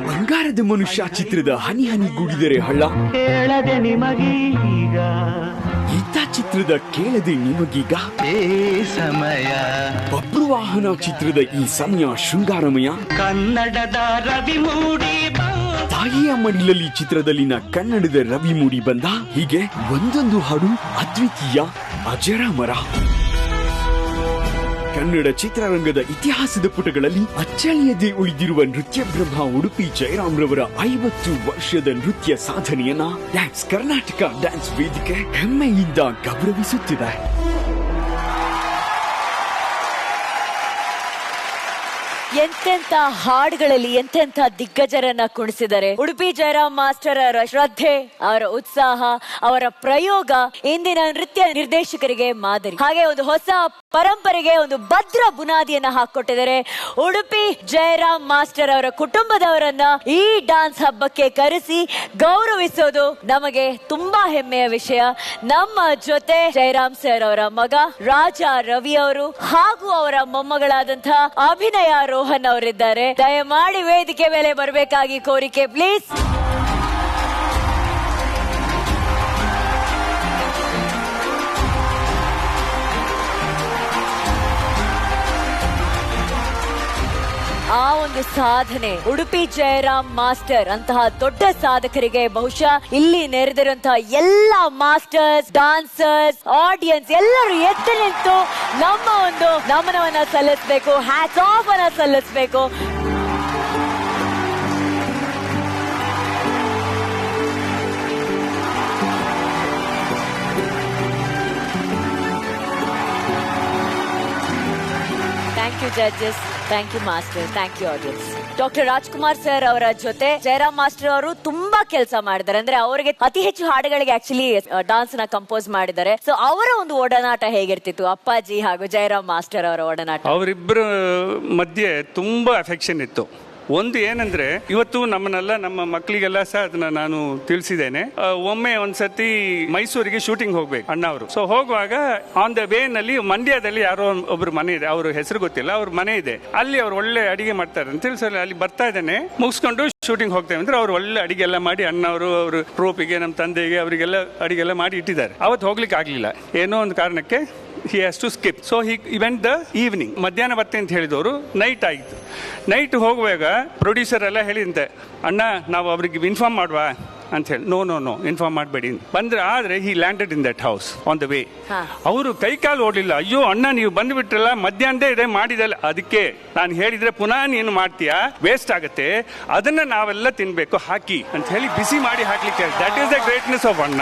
ಬಂಗಾರದ ಮನುಷ್ಯ ಚಿತ್ರದ ಹನಿ ಹನಿ ಗೂಡಿದರೆ ಹಳ್ಳ, ಕೇಳದೆ ನಿಮಗೀಗ, ಈತ ಚಿತ್ರದ ಕೇಳದೆ ನಿಮಗೀಗ, ಈ ಸಮಯ, ಬಬ್ರುವಾಹನ ಚಿತ್ರದ ಈ ಸಮಯ ಶೃಂಗಾರಮಯ, ಕನ್ನಡದ ರವಿ ಮೂಡಿ ತಾಯಿಯ ಮಡಿಲಲ್ಲಿ ಚಿತ್ರದಲ್ಲಿನ ಕನ್ನಡದ ರವಿ ಮೂಡಿ ಬಂದ. ಹೀಗೆ ಒಂದೊಂದು ಹಾಡು ಅದ್ವಿತೀಯ, ಅಜರಾಮರ. ಕನ್ನಡ ಚಿತ್ರರಂಗದ ಇತಿಹಾಸದ ಪುಟಗಳಲ್ಲಿ ಅಚ್ಚಳಿಯದೆ ಉಳಿದಿರುವ ನೃತ್ಯ ಬ್ರಹ್ಮ ಉಡುಪಿ ಜಯರಾಮ್ ರವರ 50 ವರ್ಷದ ನೃತ್ಯ ಸಾಧನೆಯನ್ನ ಡ್ಯಾನ್ಸ್ ಕರ್ನಾಟಕ ಡ್ಯಾನ್ಸ್ ವೇದಿಕೆ ಹೆಮ್ಮೆಯಿಂದ ಗೌರವಿಸುತ್ತಿದೆ. ಎಂತೆಂತ ಹಾಡುಗಳಲ್ಲಿ ಎಂತೆಂತ ದಿಗ್ಗಜರನ್ನ ಕುಣಿಸಿದ್ದಾರೆ. ಉಡುಪಿ ಜಯರಾಮ್ ಮಾಸ್ಟರ್ ಅವರ ಶ್ರದ್ಧೆ, ಅವರ ಉತ್ಸಾಹ, ಅವರ ಪ್ರಯೋಗ ಇಂದಿನ ನೃತ್ಯ ನಿರ್ದೇಶಕರಿಗೆ ಮಾದರಿ. ಹಾಗೆ ಒಂದು ಹೊಸ ಪರಂಪರೆಗೆ ಒಂದು ಭದ್ರ ಬುನಾದಿಯನ್ನ ಹಾಕೊಟ್ಟಿದ್ದಾರೆ. ಉಡುಪಿ ಜಯರಾಮ್ ಮಾಸ್ಟರ್ ಅವರ ಕುಟುಂಬದವರನ್ನ ಈ ಡಾನ್ಸ್ ಹಬ್ಬಕ್ಕೆ ಕರೆಸಿ ಗೌರವಿಸೋದು ನಮಗೆ ತುಂಬಾ ಹೆಮ್ಮೆಯ ವಿಷಯ. ನಮ್ಮ ಜೊತೆ ಜಯರಾಮ್ ಸರ್ ಅವರ ಮಗ ರಾಜ ರವಿ ಅವರು ಹಾಗೂ ಅವರ ಮೊಮ್ಮಗಳಾದಂತಹ ಅಭಿನಯ ರೋಹನ್ ಅವರಿದ್ದಾರೆ. ದಯಮಾಡಿ ವೇದಿಕೆ ಮೇಲೆ ಬರಬೇಕಾಗಿ ಕೋರಿಕೆ ಪ್ಲೀಸ್. ಆ ಒಂದು ಸಾಧನೆ ಉಡುಪಿ ಜಯರಾಮ್ ಮಾಸ್ಟರ್ ಅಂತಹ ದೊಡ್ಡ ಸಾಧಕರಿಗೆ ಬಹುಶಃ ಇಲ್ಲಿ ನೆರೆದಿರುವಂತಹ ಎಲ್ಲ ಮಾಸ್ಟರ್ಸ್, ಡಾನ್ಸರ್ಸ್, ಆಡಿಯನ್ಸ್ ಎಲ್ಲರೂ ಎದ್ದು ನಿಂತು ನಮ್ಮ ಒಂದು ನಮನವನ್ನ ಸಲ್ಲಿಸಬೇಕು, ಹ್ಯಾಟ್ಸ್ ಆಫ್ ಅನ್ನ ಸಲ್ಲಿಸಬೇಕು. Thank you judges, thank you master, thank you audience. Doctor Rajkumar sir ಅವರ ಜೊತೆ ಜಯರಾಮ್ ಮಾಸ್ಟರ್ ಅವರು ತುಂಬಾ ಕೆಲಸ ಮಾಡಿದ್ದಾರೆ. ಅಂದ್ರೆ ಅವರಿಗೆ ಅತಿ ಹೆಚ್ಚು ಹಾಡುಗಳಿಗೆ ಆಕ್ಚುಲಿ ಡಾನ್ಸ್ ನ ಕಂಪೋಸ್ ಮಾಡಿದ್ದಾರೆ. ಸೊ ಅವರ ಒಂದು ಒಡನಾಟ ಹೇಗಿರ್ತಿತ್ತು, ಅಪ್ಪಾಜಿ ಹಾಗೂ ಜಯರಾಮ್ ಮಾಸ್ಟರ್ ಅವರ ಒಡನಾಟ? ಅವರಿಬ್ಬರ ಮಧ್ಯೆ ತುಂಬಾ ಅಫೆಕ್ಷನ್ ಇತ್ತು. ಒಂದು ಏನಂದ್ರೆ ಇವತ್ತು ನಮ್ಮನ್ನೆಲ್ಲ ನಮ್ಮ ಮಕ್ಕಳಿಗೆಲ್ಲ ಸಹ ಅದನ್ನ ನಾನು ತಿಳಿಸಿದ್ದೇನೆ. ಒಮ್ಮೆ ಒಂದ್ಸತಿ ಮೈಸೂರಿಗೆ ಶೂಟಿಂಗ್ ಹೋಗ್ಬೇಕು ಅಣ್ಣ ಅವರು. ಸೊ ಹೋಗುವಾಗ ಆನ್ ದ ವೇ ನಲ್ಲಿ ಮಂಡ್ಯದಲ್ಲಿ ಯಾರೋ ಒಬ್ರು ಮನೆ ಇದೆ, ಅವ್ರ ಹೆಸರು ಗೊತ್ತಿಲ್ಲ, ಅವ್ರ ಮನೆ ಇದೆ. ಅಲ್ಲಿ ಅವ್ರು ಒಳ್ಳೆ ಅಡಿಗೆ ಮಾಡ್ತಾರೆ ಅಂತ ತಿಳಿಸಲ್ಲ. ಅಲ್ಲಿ ಬರ್ತಾ ಇದ್ದೇನೆ, ಮುಗಿಸ್ಕೊಂಡು ಶೂಟಿಂಗ್ ಹೋಗ್ತೇವೆ ಅಂದ್ರೆ ಅವ್ರು ಒಳ್ಳೆ ಅಡಿಗೆ ಎಲ್ಲ ಮಾಡಿ ಅಣ್ಣವರು ಅವ್ರ ಟ್ರೋಪಿಗೆ ನಮ್ಮ ತಂದೆಗೆ ಅವರಿಗೆಲ್ಲ ಅಡಿಗೆಲ್ಲ ಮಾಡಿ ಇಟ್ಟಿದ್ದಾರೆ. ಅವತ್ತು ಹೋಗ್ಲಿಕ್ಕೆ ಆಗ್ಲಿಲ್ಲ, ಏನೋ ಒಂದು ಕಾರಣಕ್ಕೆ he has to skip. So he went the evening. ಮಧ್ಯಾಹ್ನ ಬರ್ತೆ ಅಂತ ಹೇಳಿದವರು ನೈಟ್ ಆಯಿತು. ನೈಟ್ ಹೋಗುವಾಗ ಪ್ರೊಡ್ಯೂಸರ್ ಎಲ್ಲ ಹೇಳಿದಂತೆ, ಅಣ್ಣ ನಾವು ಅವ್ರಿಗೆ ಇನ್ಫಾರ್ಮ್ ಮಾಡುವ ಅಂತ ಹೇಳಿ. ನೋ ನೋ ನೋ ಇನ್ಫಾರ್ಮ್ ಮಾಡಬೇಡಿ ಬಂದ್ರೆ. ಆದರೆ he landed in that house on the way. ಅವರು ಕೈಕಾಲು ಓಡಲಿಲ್ಲ. ಅಯ್ಯೋ ಅಣ್ಣ ನೀವು ಬಂದುಬಿಟ್ರಲ್ಲ, ಮಧ್ಯಾಹ್ನದೇ ಇದೆ ಮಾಡಿದಲ್ಲ, ಅದಕ್ಕೆ ನಾನು ಹೇಳಿದ್ರೆ ಪುನಃ ನೀನು ಮಾಡ್ತೀಯಾ, ವೇಸ್ಟ್ ಆಗುತ್ತೆ, ಅದನ್ನ ನಾವೆಲ್ಲ ತಿನ್ಬೇಕು, ಹಾಕಿ ಅಂತ ಹೇಳಿ ಬಿಸಿ ಮಾಡಿ ಹಾಕ್ಲಿಕ್ಕೆ. That is the greatness of ಅಣ್ಣ.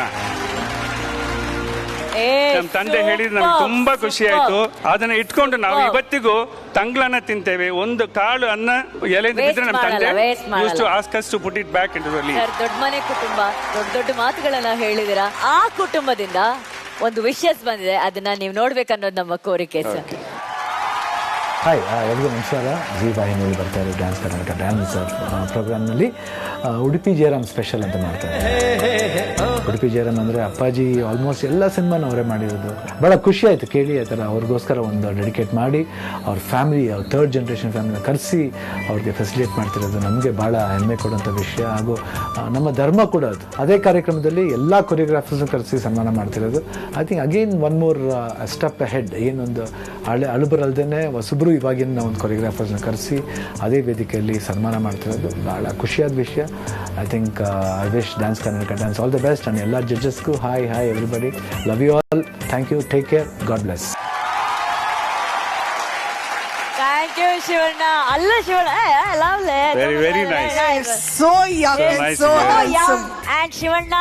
ನಮ್ ತಂದೆ ಹೇಳಿದ್ರೆ ನಮ್ಗೆ ತುಂಬಾ ಖುಷಿ ಆಯ್ತು. ಅದನ್ನ ಇಟ್ಕೊಂಡು ನಾವು ಇವತ್ತಿಗೂ ತಂಗ್ಳನ್ನ ತಿಂತೇವೆ. ಒಂದು ಕಾಳು ಅನ್ನ ಎಲೆಯಿಂದ ಬಿದ್ರೆ ನಮ್ಮ ತಂದೆ used to ask us to put it back into the leaf. ದೊಡ್ಡ ಮನೆ ಕುಟುಂಬ, ದೊಡ್ಡ ದೊಡ್ಡ ಮಾತುಗಳನ್ನ ಹೇಳಿದಿರಾ. ಆ ಕುಟುಂಬದಿಂದ ಒಂದು ವಿಷಸ್ ಬಂದಿದೆ, ಅದನ್ನ ನೀವು ನೋಡ್ಬೇಕನ್ನೋದು ನಮ್ಮ ಕೋರಿಕೆ ಸರ್. ಹಾಯ್, ಎಲ್ರಿಗೂ ನಮಸ್ಕಾರ. ಜಿ ವಾಹಿನಿಯಲ್ಲಿ ಬರ್ತಾ ಇರೋ ಡ್ಯಾನ್ಸ್ ಕರ್ನಾಟಕ ಡ್ಯಾನ್ಸ್ ಪ್ರೋಗ್ರಾಮ್ನಲ್ಲಿ ಉಡುಪಿ ಜಯರಾಮ್ ಸ್ಪೆಷಲ್ ಅಂತ ಮಾಡ್ತಾರೆ. ಉಡುಪಿ ಜಯರಾಮ್ ಅಂದರೆ ಅಪ್ಪಾಜಿ ಆಲ್ಮೋಸ್ಟ್ ಎಲ್ಲ ಸಿನಿಮಾನ ಅವರೇ ಮಾಡಿರೋದು. ಭಾಳ ಖುಷಿ ಆಯಿತು ಕೇಳಿ ಆ ಥರ ಅವ್ರಿಗೋಸ್ಕರ ಒಂದು ಡೆಡಿಕೇಟ್ ಮಾಡಿ ಅವ್ರ ಫ್ಯಾಮಿಲಿ, ಅವ್ರ 3rd ಜನರೇಷನ್ ಫ್ಯಾಮಿಲಿನ ಕರೆಸಿ ಅವ್ರಿಗೆ ಫೆಸಿಲಿಟೇಟ್ ಮಾಡ್ತಿರೋದು ನಮಗೆ ಭಾಳ ಹೆಮ್ಮೆ ಕೊಡುವಂಥ ವಿಷಯ. ಹಾಗೂ ನಮ್ಮ ಧರ್ಮ ಕೂಡ ಅದು. ಅದೇ ಕಾರ್ಯಕ್ರಮದಲ್ಲಿ ಎಲ್ಲ ಕೊರಿಯೋಗ್ರಾಫರ್ಸ್ನ ಕರೆಸಿ ಸನ್ಮಾನ ಮಾಡ್ತಿರೋದು. I think again one more step head. ಏನೊಂದು ಅಳುಬರಲ್ದೇ ಹೊಸಬ್ರು ಇವಾಗಿನ ಒಂದು ಕೊರಿಯೋಗ್ರಾಫರ್ಸ್ನ ಕರೆಸಿ ಅದೇ ವೇದಿಕೆಯಲ್ಲಿ ಸನ್ಮಾನ ಮಾಡ್ತಿರೋದು ಭಾಳ ಖುಷಿಯಾದ ವಿಷಯ. I think I wish dance Karnataka dance all the best. And ಎಲ್ಲ ಜಡ್ಜಸ್ಗೂ hi hi everybody, love you all, thank you, take care, God bless. Thank you Shivanna. ಅಲ್ಲ Shivanna, very very nice. So young, so handsome. And Shivanna,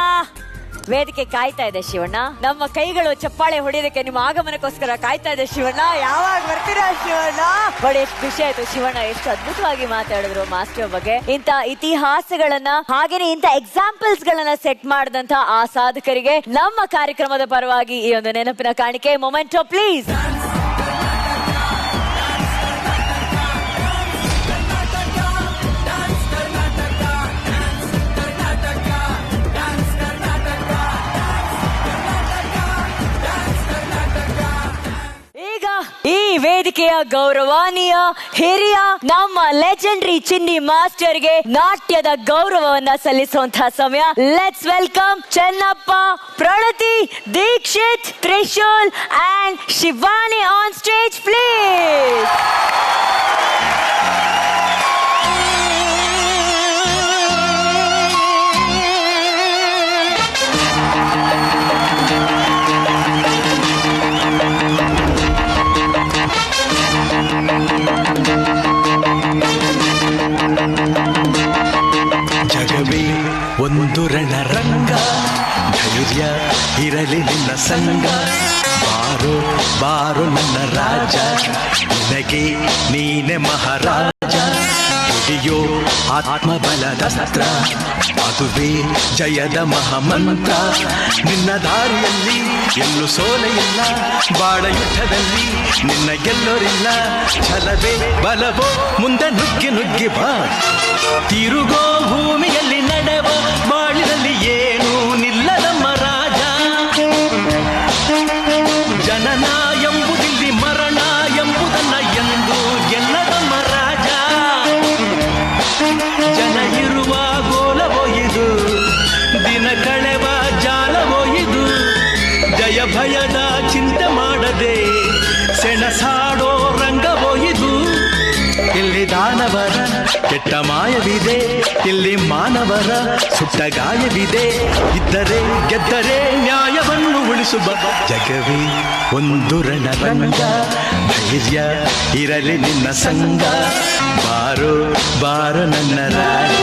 ವೇದಿಕೆ ಕಾಯ್ತಾ ಇದೆ ಶಿವಣ್ಣ. ನಮ್ಮ ಕೈಗಳು ಚಪ್ಪಾಳೆ ಹೊಡೆಯೋದಕ್ಕೆ ನಿಮ್ಮ ಆಗಮನಕ್ಕೋಸ್ಕರ ಕಾಯ್ತಾ ಇದೆ ಶಿವಣ್ಣ. ಯಾವಾಗ ಬರ್ತೀರಾ ಶಿವಣ್ಣ? ಬಟ್ ಎಷ್ಟು ಖುಷಿ ಆಯ್ತು ಶಿವಣ್ಣ, ಎಷ್ಟು ಅದ್ಭುತವಾಗಿ ಮಾತಾಡಿದ್ರು ಮಾಸ್ಟರ್ ಬಗ್ಗೆ. ಇಂತ ಇತಿಹಾಸಗಳನ್ನ ಹಾಗೇನೆ ಇಂತ ಎಕ್ಸಾಂಪಲ್ಸ್ ಗಳನ್ನ ಸೆಟ್ ಮಾಡಿದಂತ ಆ ಸಾಧಕರಿಗೆ ನಮ್ಮ ಕಾರ್ಯಕ್ರಮದ ಪರವಾಗಿ ಈ ಒಂದು ನೆನಪಿನ ಕಾಣಿಕೆ. ಮೊಮೆಂಟೋ ಪ್ಲೀಸ್. ಈಗ ಈ ವೇದಿಕೆಯ ಗೌರವಾನೀಯ ಹಿರಿಯ ನಮ್ಮ ಲೆಜೆಂಡರಿ ಚಿನ್ನಿ ಮಾಸ್ಟರ್ಗೆ ನಾಟ್ಯದ ಗೌರವವನ್ನ ಸಲ್ಲಿಸುವಂತಹ ಸಮಯ. Let's welcome Chennappa, Pranathi, Deekshith, Trishul and Shivani on stage please. ಜಗವೇ ಒಂದು ರಣರಂಗ, ಧೈರ್ಯ ಇರಲಿ ನಿನ್ನ ಸಂಗ. ಬಾರೋ ಬಾರೋ ನನ್ನ ರಾಜ, ನಿನಗೆ ನೀನೆ ಮಹಾರಾಜ. ಹಿಡಿಯೋ ಆತ್ಮಬಲದಸ್ತ್ರ, ಅದುವೇ ಜಯದ ಮಹಾಮಂತ್ರ. ನಿನ್ನ ದಾರಿಯಲ್ಲಿ ಎಲ್ಲೂ ಸೋಲೆ ಇಲ್ಲ, ಬಾಳ ಯುದ್ಧದಲ್ಲಿ ನಿನ್ನ ಗೆಲ್ಲೋರಿಲ್ಲ. ಛಲವೇ ಬಲವೋ ಮುಂದೆ ನುಗ್ಗಿ ನುಗ್ಗಿ ಬಾ, ತಿರುಗೋ ಭೂಮಿಯಲ್ಲಿ ನಡೆವೋ ಬಾಳಿನಲ್ಲಿ ಏನೂ ನಿಲ್ಲದಮ್ಮ ರಾಜ. ಜನನ ಎಂಬುದಿಲ್ಲಿ ಮರಣ ಎಂಬುದನ್ನ ಎಂದು ಗೆಲ್ಲದಮ್ಮ ರಾಜ. ಜನ ಇರುವ ಗೋಲವೋ ಇದು, ದಿನ ಕಳೆವ ಜಾಲವೋ ಇದು. ಜಯ ಭಯದ ಚಿಂತೆ ಮಾಡದೆ ಸೆಣಸಾಡೋ ರಂಗವೋ ಇದು. ಇಲ್ಲಿ ದಾನವರ ಕೆಟ್ಟ ಮಾಯವಿದೆ, ಇಲ್ಲಿ ಮಾನವರ ಸುಟ್ಟ ಗಾಯವಿದೆ. ಇದ್ದರೆ ಗೆದ್ದರೆ ನ್ಯಾಯವನ್ನು ಉಳಿಸುವ ಜಗವೇ ಒಂದು ರಣರಂಗ. ಧೈರ್ಯ ಇರಲಿ ನಿನ್ನ ಸಂಗ, ಬಾರೋ ಬಾರೋ ನನ್ನ ರಾಜ.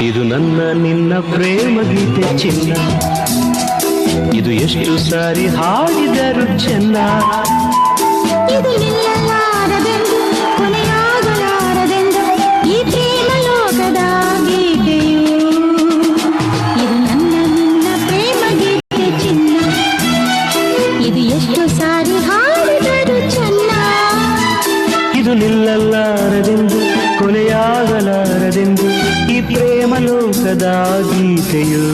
ಇದು ನನ್ನ ನಿನ್ನ ಪ್ರೇಮ ಗೀತೆ ಚಿನ್ನ, ಇದು ಎಷ್ಟು ಸಾರಿ ಹಾಡಿದರು ಚೆನ್ನ. ಇದು ನಿಲ್ಲಲಾರದೆಂದು ಕೊನೆಯಾಗಲಾರದೆಂದು ಈ ಪ್ರೇಮ ಲೋಕದ ಗೀತೆಯು. ಇದು ನನ್ನ ನಿನ್ನ ಪ್ರೇಮ ಗೀತೆ ಚಿನ್ನ, ಇದು ಎಷ್ಟು ಸಾರಿ ಹಾಡಿದರು ಚೆನ್ನ. ಇದು ನಿಲ್ಲಲಾರದೆಂದು ಕೊನೆಯಾಗಲಾರದೆಂದು ಈ ಪ್ರೇಮ ಲೋಕದ ಗೀತೆಯು.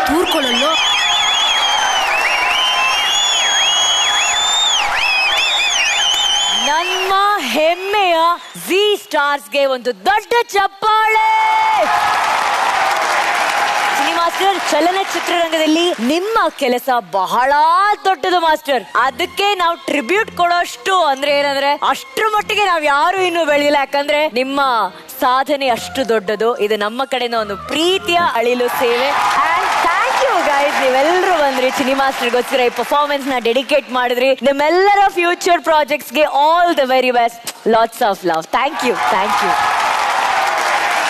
ತೂರ್ಕೊಳ್ಳಲ್ಲೋ. ನಮ್ಮ ಹೆಮ್ಮೆಯ ಜಿ ಸ್ಟಾರ್ಸ್ಗೆ ಒಂದು ದೊಡ್ಡ ಚಪ್ಪಾಳೆ. ಸಿನಿಮಾ ಮಾಸ್ಟರ್, ಚಲನಚಿತ್ರರಂಗದಲ್ಲಿ ನಿಮ್ಮ ಕೆಲಸ ಬಹಳ ದೊಡ್ಡದು ಮಾಸ್ಟರ್. ಅದಕ್ಕೆ ನಾವು ಟ್ರಿಬ್ಯೂಟ್ ಕೊಡೋಷ್ಟು ಅಂದ್ರೆ ಏನಂದ್ರೆ ಅಷ್ಟ್ರ ಮಟ್ಟಿಗೆ ನಾವ್ ಯಾರು ಇನ್ನೂ ಬೆಳೆದಿಲ್ಲ. ಯಾಕಂದ್ರೆ ನಿಮ್ಮ ಸಾಧನೆ ಅಷ್ಟು ದೊಡ್ಡದು. ಇದು ನಮ್ಮ ಕಡೆಯಿಂದ ಒಂದು ಪ್ರೀತಿಯ ಅಳಿಲು ಸೇವೆ. ಅಂಡ್ ಥ್ಯಾಂಕ್ ಯು ಗೈಸ್, ನೀವೆಲ್ಲರೂ ಬಂದ್ರಿ ಚಿನಿ ಮಾಸ್ಟರ್ಗೋಸ್ಕರ ಈ ಪರ್ಫಾರ್ಮೆನ್ಸ್ ನ ಡೆಡಿಕೇಟ್ ಮಾಡಿದ್ರಿ. ನಿಮ್ಮೆಲ್ಲರ ಫ್ಯೂಚರ್ ಪ್ರಾಜೆಕ್ಟ್ಸ್ ಗೆ all the very best. Lots of love. Thank you.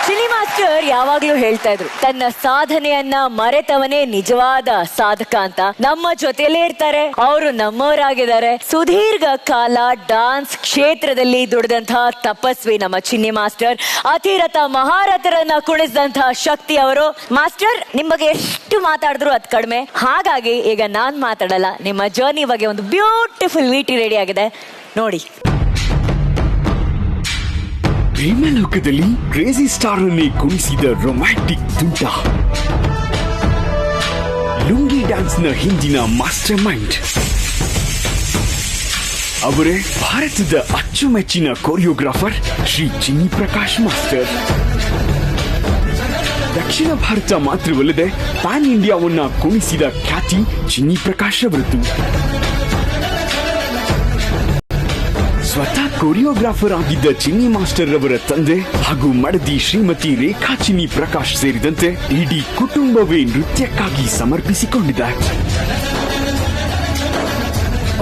Chini master ಯಾವಾಗ್ಲೂ ಹೇಳ್ತಾ ಇದ್ರು, ತನ್ನ ಸಾಧನೆಯನ್ನ ಮರೆತವನೇ ನಿಜವಾದ ಸಾಧಕ ಅಂತ. ನಮ್ಮ ಜೊತೆಲೇ ಇರ್ತಾರೆ, ಅವರು ನಮ್ಮವರಾಗಿದ್ದಾರೆ. ಸುದೀರ್ಘ ಕಾಲ ಡಾನ್ಸ್ ಕ್ಷೇತ್ರದಲ್ಲಿ ದುಡಿದಂತಹ ತಪಸ್ವಿ ನಮ್ಮ ಚಿನ್ನಿ ಮಾಸ್ಟರ್. ಅತಿರಥ ಮಹಾರಥರನ್ನ ಕುಣಿಸಿದಂತಹ ಶಕ್ತಿ ಅವರು. ಮಾಸ್ಟರ್, ನಿಮ್ ಬಗ್ಗೆ ಎಷ್ಟು ಮಾತಾಡಿದ್ರು ಅದ್ ಕಡಿಮೆ. ಹಾಗಾಗಿ ಈಗ ನಾನ್ ಮಾತಾಡಲ್ಲ, ನಿಮ್ಮ ಜರ್ನಿ ಬಗ್ಗೆ ಒಂದು ಬ್ಯೂಟಿಫುಲ್ ವಿಟಿ ರೆಡಿ ಆಗಿದೆ, ನೋಡಿ. ಪ್ರೇಮಲೋಕದಲ್ಲಿ ಕ್ರೇಜಿ ಸ್ಟಾರ್ ಅನ್ನೇ ಕುಣಿಸಿದ ರೊಮ್ಯಾಂಟಿಕ್ ತುಂಟ, ಲುಂಗಿ ಡ್ಯಾನ್ಸ್ ನ ಹಿಂದಿನ ಮಾಸ್ಟರ್ ಮೈಂಡ್ ಅವರೇ ಭಾರತದ ಅಚ್ಚುಮೆಚ್ಚಿನ ಕೊರಿಯೋಗ್ರಾಫರ್ ಶ್ರೀ ಚಿನ್ನಿ ಪ್ರಕಾಶ್ ಮಾಸ್ಟರ್. ದಕ್ಷಿಣ ಭಾರತ ಮಾತ್ರವಲ್ಲದೆ ಪ್ಯಾನ್ ಇಂಡಿಯಾವನ್ನ ಕುಣಿಸಿದ ಖ್ಯಾತಿ ಚಿನ್ನಿ ಪ್ರಕಾಶ್ ಅವರದ್ದು. ಸ್ವತಃ ಕೊರಿಯೋಗ್ರಾಫರ್ ಆಗಿದ್ದ ಚಿನ್ನಿ ಮಾಸ್ಟರ್ ಅವರ ತಂದೆ ಹಾಗೂ ಮಡದಿ ಶ್ರೀಮತಿ ರೇಖಾ ಚಿನ್ನಿ ಪ್ರಕಾಶ್ ಸೇರಿದಂತೆ ಇಡೀ ಕುಟುಂಬವೇ ನೃತ್ಯಕ್ಕಾಗಿ ಸಮರ್ಪಿಸಿಕೊಂಡಿದೆ.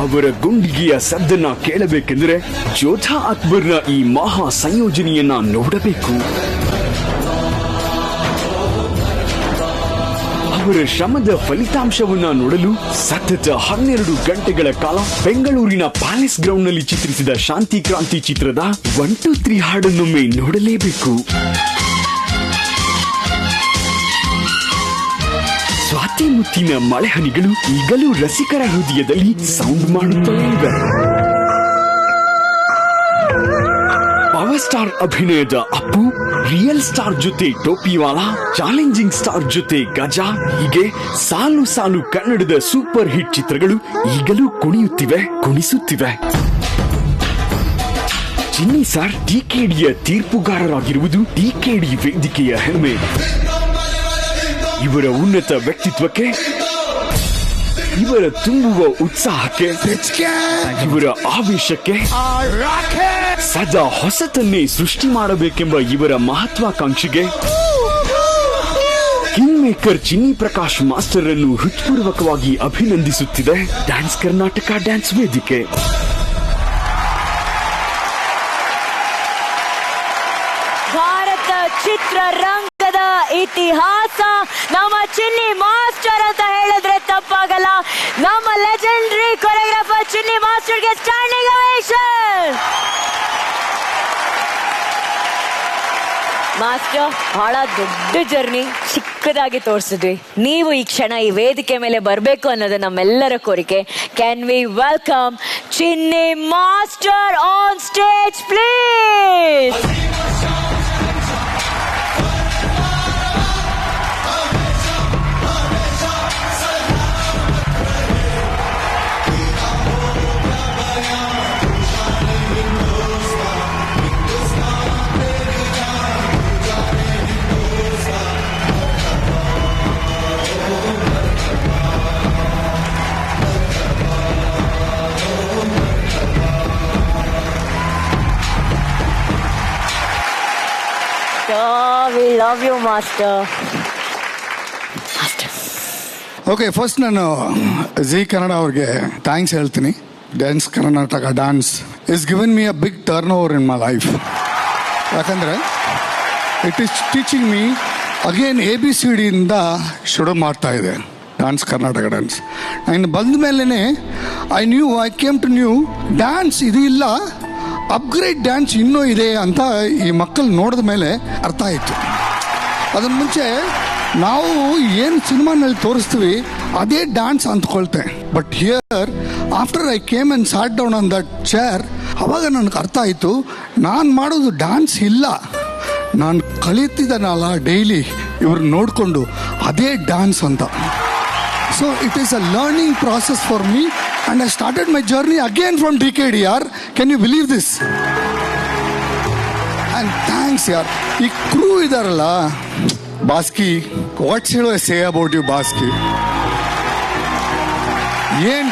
ಅವರ ಗುಂಡಿಗೆಯ ಸದ್ದನ್ನ ಕೇಳಬೇಕೆಂದರೆ ಜೋಧಾ ಅಕ್ಬರ್ನ ಈ ಮಹಾ ಸಂಯೋಜನೆಯನ್ನ ನೋಡಬೇಕು. ಅವರ ಶ್ರಮದ ಫಲಿತಾಂಶವನ್ನ ನೋಡಲು ಸತತ 12 ಗಂಟೆಗಳ ಕಾಲ ಬೆಂಗಳೂರಿನ ಪ್ಯಾಲೇಸ್ ಗ್ರೌಂಡ್ ನಲ್ಲಿ ಚಿತ್ರಿಸಿದ ಶಾಂತಿ ಕ್ರಾಂತಿ ಚಿತ್ರದ 1, 2, 3 ಹಾಡನ್ನೊಮ್ಮೆ ನೋಡಲೇಬೇಕು. ಸ್ವಾತಿ ಮುತ್ತಿನ ಮಳೆಹನಿಗಳು ಈಗಲೂ ರಸಿಕರ ಹೃದಯದಲ್ಲಿ ಸೌಂಡ್ ಮಾಡುತ್ತಲೇ ಇವೆ. ಪವರ್ ಸ್ಟಾರ್ ಅಭಿನಯದ ಅಪ್ಪು, ರಿಯಲ್ ಸ್ಟಾರ್ ಜೊತೆ ಟೋಪಿವಾಲಾ, ಚಾಲೆಂಜಿಂಗ್ ಸ್ಟಾರ್ ಜೊತೆ ಗಜಾ, ಹೀಗೆ ಸಾಲು ಸಾಲು ಕನ್ನಡದ ಸೂಪರ್ ಹಿಟ್ ಚಿತ್ರಗಳು ಈಗಲೂ ಕುಣಿಯುತ್ತಿವೆ, ಕುಣಿಸುತ್ತಿವೆ. ಚಿನ್ನಿ ಸಾರ್ ಡಿಕೆಡಿಯ ತೀರ್ಪುಗಾರರಾಗಿರುವುದು ಡಿಕೆಡಿ ವೇದಿಕೆಯ ಹೆಮ್ಮೆ. ಇವರ ಉನ್ನತ ವ್ಯಕ್ತಿತ್ವಕ್ಕೆ, ಇವರ ತುಂಬುವ ಉತ್ಸಾಹಕ್ಕೆ, ಇವರ ಆವೇಶಕ್ಕೆ, ಸದಾ ಹೊಸತನ್ನೇ ಸೃಷ್ಟಿ ಮಾಡಬೇಕೆಂಬ ಇವರ ಮಹತ್ವಾಕಾಂಕ್ಷೆಗೆ ಕಿಂಗ್ ಮೇಕರ್ ಚಿನ್ನಿ ಪ್ರಕಾಶ್ ಮಾಸ್ಟರ್ ಅನ್ನು ಹೃತ್ಪೂರ್ವಕವಾಗಿ ಅಭಿನಂದಿಸುತ್ತಿದೆ ಡ್ಯಾನ್ಸ್ ಕರ್ನಾಟಕ ಡ್ಯಾನ್ಸ್ ವೇದಿಕೆ. ಭಾರತ ಚಿತ್ರರಂಗದ ಇತಿಹಾಸ ನಮ್ಮ ಚಿನ್ನಿ ಮಾಸ್ಟರ್ ಅಂತ ಹೇಳಿದ್ರೆ ತಪ್ಪಾಗಲ್ಲ. ನಮ್ಮ ಲೆಜೆಂಡರಿ ಕೊರಿಯೋಗ್ರಾಫರ್ ಚಿನ್ನಿ ಮಾಸ್ಟರ್ಗೆ ಸ್ಟ್ಯಾಂಡಿಂಗ್ ಓವೇಷನ್. ಮಾಸ್ಟರ್, ಬಹಳ ದೊಡ್ಡ ಜರ್ನಿ ಚಿಕ್ಕದಾಗಿ ತೋರಿಸಿದ್ವಿ. ನೀವು ಈ ಕ್ಷಣ ಈ ವೇದಿಕೆ ಮೇಲೆ ಬರಬೇಕು ಅನ್ನೋದು ನಮ್ಮೆಲ್ಲರ ಕೋರಿಕೆ. Can we welcome Chinni master on stage please? We love you, Master. Okay, first ನಾನು ಜಿ ಕನ್ನಡ ಅವ್ರಿಗೆ ಥ್ಯಾಂಕ್ಸ್ ಹೇಳ್ತೀನಿ. Dance Karnataka dance is given me a big turn over in my life. ಯಾಕಂದರೆ it is teaching me again ABCD ಇಂದ ಶುರು ಮಾಡ್ತಾ ಇದೆ dance Karnataka dance. ನಾನು ಬಂದ ಮೇಲೇ I came to new dance ಇದು ಇಲ್ಲ, ಅಪ್ಗ್ರೇಡ್ ಡ್ಯಾನ್ಸ್ ಇನ್ನೂ ಇದೆ ಅಂತ ಈ ಮಕ್ಕಳು ನೋಡಿದ ಮೇಲೆ ಅರ್ಥ ಆಯಿತು. ಅದನ್ನ ಮುಂಚೆ ನಾವು ಏನು ಸಿನಿಮಾನಲ್ಲಿ ತೋರಿಸ್ತೀವಿ ಅದೇ ಡ್ಯಾನ್ಸ್ ಅಂದ್ಕೊಳ್ತೆ. But here after I came and sat down on that chair, ಅವಾಗ ನನಗೆ ಅರ್ಥ ಆಯಿತು ನಾನು ಮಾಡೋದು ಡ್ಯಾನ್ಸ್ ಇಲ್ಲ, ನಾನು ಕಲಿತಿದ್ದಾನಲ್ಲ ಡೈಲಿ ಇವ್ರು ನೋಡಿಕೊಂಡು ಅದೇ ಡ್ಯಾನ್ಸ್ ಅಂತ. So it is a learning process for me and I started my journey again from DKDR. Can you believe this? And thanks yaar. ಈ ಕ್ರೂ ಇದಾರಲ್ಲ, Baski, what should I say about you Baski? ಏನ್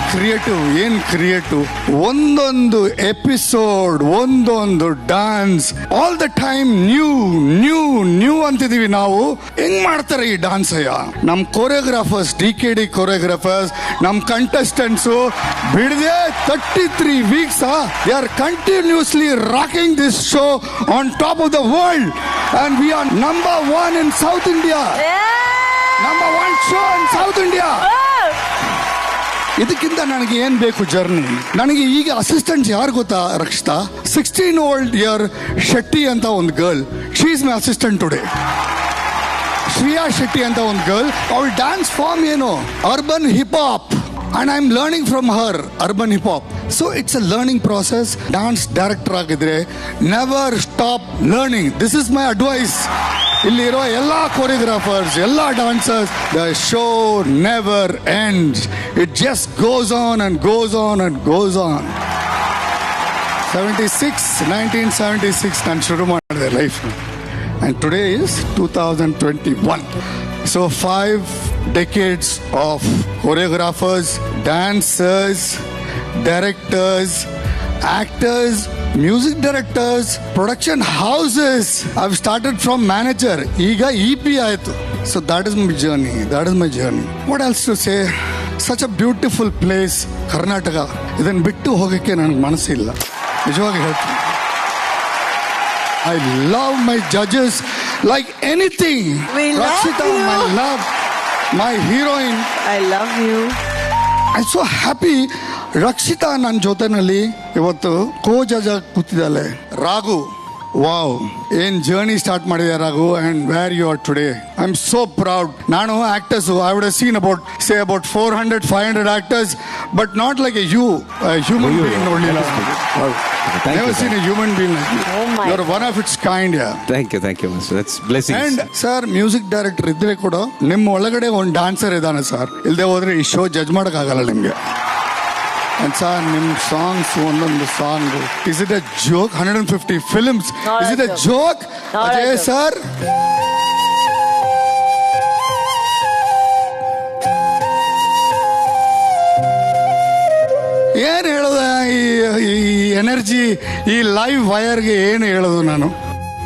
creative ಒಂದೊಂದು episode, ಒಂದೊಂದು dance, all the time new ಅಂತಿದೀವಿ ನಾವು. ಹೆಂಗ್ ಮಾಡ್ತಾರೆ ಈ ಡಾನ್ಸ್ ಅಯ್ಯ? ನಮ್ ಕೊರಿಯೋಗ್ರಾಫರ್ಸ್, DKD ಕೊರಿಯೋಗ್ರಾಫರ್ಸ್, ನಮ್ ಕಂಟೆಸ್ಟೆಂಟ್ಸ್ ಬಿಡದೆ 33 weeks they are continuously rocking this show on top of the world, and we are number 1 in South India. Number 1 show in South India. ಇದಕ್ಕಿಂತ ನನಗೆ ಏನ್ ಬೇಕು ಜರ್ನಿ? ನನಗೆ ಈಗ ಅಸಿಸ್ಟೆಂಟ್ಸ್ ಯಾರು ಗೊತ್ತಾ ರಕ್ಷಿತಾ? 16-year ಶೆಟ್ಟಿ ಅಂತ ಒಂದು girl, she is my assistant today. Shreya Shetty ಅಂತ ಒಂದು ಗರ್ಲ್, ಅವಳ ಡ್ಯಾನ್ಸ್ ಫಾರ್ಮ್ ಏನು? Urban hip hop, and I am learning from her urban hip hop. So it's a learning process. Dance director ಆಗಿದ್ರೆ never stop learning. This is my advice. ಇಲ್ಲಿರೋ ಎಲ್ಲ choreographers, ಎಲ್ಲ dancers, the show never ends. It just goes on and goes on and goes on. 1976 ನಾನು ಶುರು ಮಾಡಿದೆ life, and today is 2021. So 5 decades of choreographers, dancers, directors, actors, music directors, production houses. I've started from manager. Iga EP ಆಯ್ತು. So that is my journey. What else to say? Such a beautiful place, Karnataka. ಇದನ್ನು ಬಿಟ್ಟು ಹೋಗಕ್ಕೆ ನನಗೆ ಮನಸ್ಸಿಲ್ಲ, ನಿಜವಾಗಿ ಹೇಳ್ತೀನಿ. I love my judges like anything. Rakshita, my love, my heroine. I love you. I'm so happy. Rakshita ನನ್ನ ಜೊತೆನಲ್ಲಿ ಇವತ್ತು ಕೋ-ಜಜ್ ಆಗಿ ಕೂತಿದ್ದಾಳೆ. ರಾಘು, ವಾವ್, ಏನ್ ಜರ್ನಿ ಸ್ಟಾರ್ಟ್ ಮಾಡಿದೆ Raghu, and where you are today. I am so proud. ನಾನು actors I would have seen about 400-500 actors, but not like a human being ನೋಡಲಿಲ್ಲ. Never seen a human being like you. You are one of its kind. Thank you, Mr. That's blessings. And sir, music director ಇದ್ರೆ ಕೂಡ ನಿಮ್ಮ ಒಳಗಡೆ ಒಂದು dancer ಇದ್ದಾನೆ sir. ಇಲ್ಲದೆ ಹೋದ್ರೆ ಈ ಶೋ ಜಡ್ಜ್ ಮಾಡೋಕ್ಕಾಗಲ್ಲ ನಿಮಗೆ. And sir, ನಿಮ್ಮ ಸಾಂಗ್ಸ್, ಒಂದೊಂದು song, is it a joke? 150 films, is it a joke? Ajay sir, ಏನು ಹೇಳೋದು ಈ ಎನರ್ಜಿ, ಈ ಲೈವ್ ವೈರ್ಗೆ ಏನು ಹೇಳೋದು ನಾನು?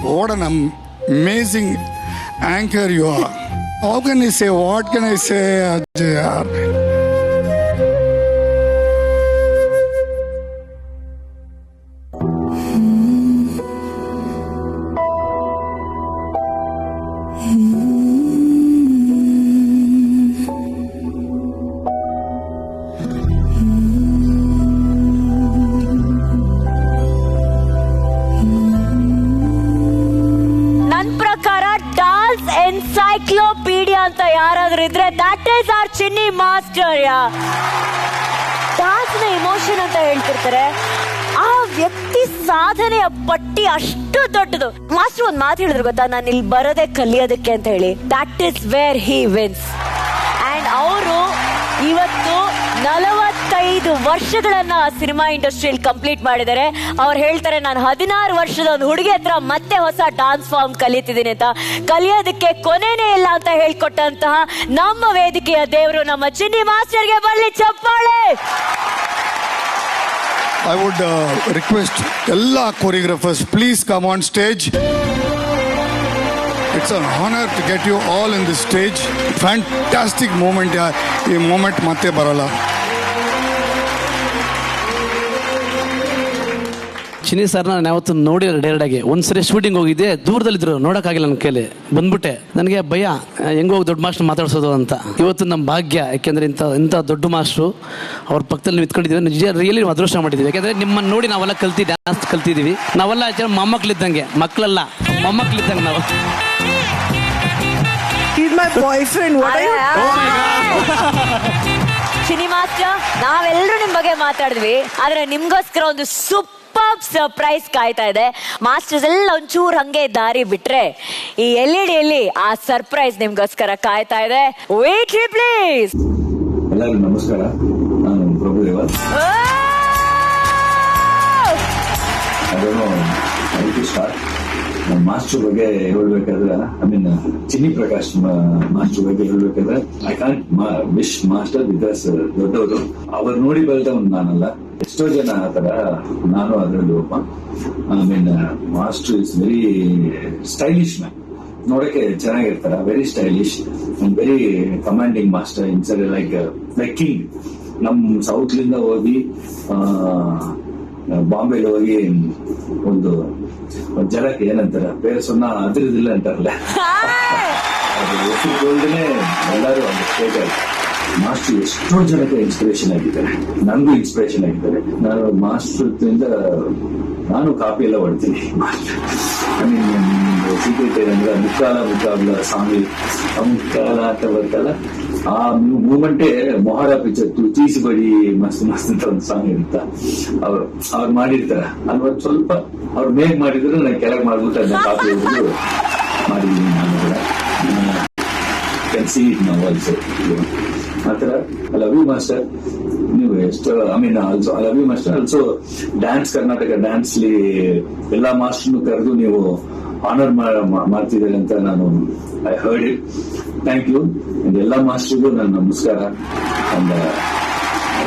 What an amazing anchor you are. How can I say, what can I say Ajay ಯಾರ್? ಎನ್ಸೈಕ್ಲೋಪೀಡಿಯಾ ಅಂತ ಯಾರಾದ್ರೂ ಇದ್ರೆ that is our Chinni master. Dance ನ ಇಮೋಷನ್ ಅಂತ ಹೇಳ್ತಿರ್ತಾರೆ. ಆ ವ್ಯಕ್ತಿ ಸಾಧನೆಯ ಪಟ್ಟಿ ಅಷ್ಟು ದೊಡ್ಡದು. ಮಾಸ್ಟರ್ ಒಂದ್ ಮಾತು ಹೇಳಿದ್ರು ಗೊತ್ತಾ, ನಾನು ಇಲ್ಲಿ ಬರೋದೇ ಕಲಿಯೋದಕ್ಕೆ ಅಂತ ಹೇಳಿ. That is where he wins. And ಅವರು ಇವತ್ತು 45 ವರ್ಷಗಳನ್ನ ಸಿನಿಮಾ ಇಂಡಸ್ಟ್ರಿಯಲ್ಲಿ ಕಂಪ್ಲೀಟ್ ಮಾಡಿದ್ದಾರೆ. ಅವ್ರು ಹೇಳ್ತಾರೆ, ನಾನು 16 ವರ್ಷದ ಒಂದು ಹುಡುಗಿ ಹತ್ರ ಮತ್ತೆ ಹೊಸ ಡಾನ್ಸ್ ಫಾರ್ಮ್ ಕಲಿತಿದ್ದೀನಿ ಅಂತ. ಕಲಿಯೋದಕ್ಕೆ ಕೊನೆನೇ ಇಲ್ಲ ಅಂತ ಹೇಳ್ಕೊಟ್ಟಂತಹ ನಮ್ಮ ವೇದಿಕೆಯ ದೇವರು ನಮ್ಮ ಚಿನ್ನಿ ಮಾಸ್ಟರ್ಗೆ ಬರಲಿ ಚಪ್ಪಾಳೆ. I would request ಎಲ್ಲ choreographers, please come on stage. It's an honor to get you all in this stage. Fantastic moment. ಈ moment ಮತ್ತೆ ಬರಲ್ಲ. ಚಿನ್ನಿ ಸರ್ ನಾನು ಯಾವತ್ತು ನೋಡಿಲ್ಲ ಡೈರೆಕ್ಟ್ ಆಗಿ. ಒಂದ್ಸರಿ ಶೂಟಿಂಗ್ ಹೋಗಿದ್ದೆ, ದೂರದಲ್ಲಿದ್ರು, ನೋಡೋಕ್ಕಾಗಿಲ್ಲ ನನ್ನ ಕೈಲಿ. ಬಂದ್ಬಿಟ್ಟೆ, ನನಗೆ ಭಯ ಹೆಂಗೋಗಿ ದೊಡ್ಡ ಮಾಸ್ಟರ್ ಮಾತಾಡ್ಸೋದು ಅಂತ. ಇವತ್ತು ನಮ್ಮ ಭಾಗ್ಯ, ಯಾಕೆಂದ್ರೆ ಇಂಥ ದೊಡ್ಡ ಮಾಸ್ಟ್ರು ಅವ್ರ ಪಕ್ಕದಲ್ಲಿ ನೀವು ಇತ್ಕೊಂಡಿದ್ದೀವಿ. ನಿಜ ರಿಯಲಿ ಅದೃಷ್ಟ ಮಾಡಿದ್ದೀವಿ. ಯಾಕೆಂದ್ರೆ ನಿಮ್ಮನ್ನು ನೋಡಿ ನಾವೆಲ್ಲ ಡ್ಯಾನ್ಸ್ ಕಲ್ತಿದ್ದೀವಿ. ನಾವೆಲ್ಲ ಮೊಮ್ಮಕ್ಳಿದ್ದಂಗೆ, ಮಕ್ಕಳಲ್ಲ ಮೊಮ್ಮಕ್ಳಿದ್ದಂಗೆ ನಾವು. ಚಿನ್ನಿ ಮಾಸ್ಟರ್, ನಾವೆಲ್ಲರೂ ನಿಮ್ ಬಗ್ಗೆ ಮಾತಾಡಿದ್ವಿ, ಆದ್ರೆ ನಿಮ್ಗೋಸ್ಕರ ಒಂದು ಸೂಪರ್ ಸರ್ಪ್ರೈಸ್ ಕಾಯ್ತಾ ಇದೆ. ಮಾಸ್ಟರ್ಸ್ ಎಲ್ಲ ಒಂಚೂರು ಹಂಗೆ ದಾರಿ ಬಿಟ್ರೆ ಈ LED ಆ ಸರ್ಪ್ರೈಸ್ ನಿಮ್ಗೋಸ್ಕರ ಕಾಯ್ತಾ ಇದೆ. Wait please. ಎಲ್ಲರಿಗೂ ನಮಸ್ಕಾರ, ನಾನು Prabhudeva. I don't know how to start. Master ಬಗ್ಗೆ ಹೇಳ್ಬೇಕಾದ್ರೆ I mean Chinni Prakash master ಬಗ್ಗೆ ಹೇಳ್ಬೇಕಾದ್ರೆ I can't wish master because ದೊಡ್ಡವರು ಅವ್ರು ನೋಡಿ ಬೆಳೆದವನು ನಾನಲ್ಲ. ಎಷ್ಟೋ ಜನ ಆತರ, ನಾನು ಅದರಲ್ಲಿ ಒಬ್ಬ. I mean master is very stylish man, ನೋಡಕ್ಕೆ ಚೆನ್ನಾಗಿರ್ತಾರ, very stylish and very commanding master inside like king. ನಮ್ ಸೌತ್ಲಿಂದ ಹೋಗಿ ಬಾಂಬೆಲಿ ಹೋಗಿ ಒಂದು ಜಲಕ್ಕೆ ಏನಂತಾರ ಬೇರೆ ಸೊನ್ನ ಅದ್ರದಿಲ್ಲ ಅಂತಾರಲ್ಲ, ಅದು ಹೆಸರುಗೋಲ್ಡನೆ ಎಲ್ಲರೂ ಒಂದು ಸ್ಟೇಜ್ ಆಯ್ತು. ಮಾಸ್ಟರ್ ಎಷ್ಟೋ ಜನಕ್ಕೆ ಇನ್ಸ್ಪಿರೇಷನ್ ಆಗಿದ್ದಾರೆ, ನನಗೂ ಇನ್ಸ್ಪಿರೇಷನ್ ಆಗಿದ್ದಾರೆ. ನಾನು ಮಾಸ್ಟರ್ ನಾನು ಕಾಪಿ ಎಲ್ಲ ಹೊಡ್ತೀನಿ. ಐ ಮೀನ್ ಸೀಕ್ರೆಟ್ ಏನಂದ್ರೆ ಮುಕ್ಕಾಲ ಸ್ವಾಮಿ ಮುಕ್ಕಾಲ ಅಂತ ಬರ್ತಲ್ಲ, ಆ ಮೂಮೆಂಟೇ ಮೊಹರ ಪಿಕ್ಚರ್ ಚೀಸ್ ಬಡಿ ಮಸ್ತ್ ಮಸ್ತ್ ಅಂತ ಒಂದು ಸಾಂಗ್ ಇರುತ್ತ, ಅವ್ರು ಮಾಡಿರ್ತಾರ. ಅಲ್ಲಿ ಸ್ವಲ್ಪ ಅವ್ರು ಮೇಗ್ ಮಾಡಿದ್ರು ನಾನು ಕೆಳಗೆ ಮಾಡ್ಬಿಟ್ಟು ಅದನ್ನ ಕಾಪಿ ಹೊಡೆದು ಮಾಡಿದ್ದೀನಿ. ನಾನು ಕೂಡ can see it now also. ಆತರ ಐ ಲವ್ ಯು ಮಾಸ್ಟರ್. ನೀವು ಎಷ್ಟು I mean also I love you master. Also dance Karnataka ಡ್ಯಾನ್ಸ್ಲಿ ಎಲ್ಲಾ ಮಾಸ್ಟರ್ನು ಕರೆದು ನೀವು ಆನರ್ ಮಾಡ್ತಿದ್ದಾರೆ ಅಂತ ನಾನು I heard it. Thank you. ಎಲ್ಲಾ ಮಾಸ್ಟರ್ಗೂ ನನ್ನ ನಮಸ್ಕಾರ, ಅಂಡ್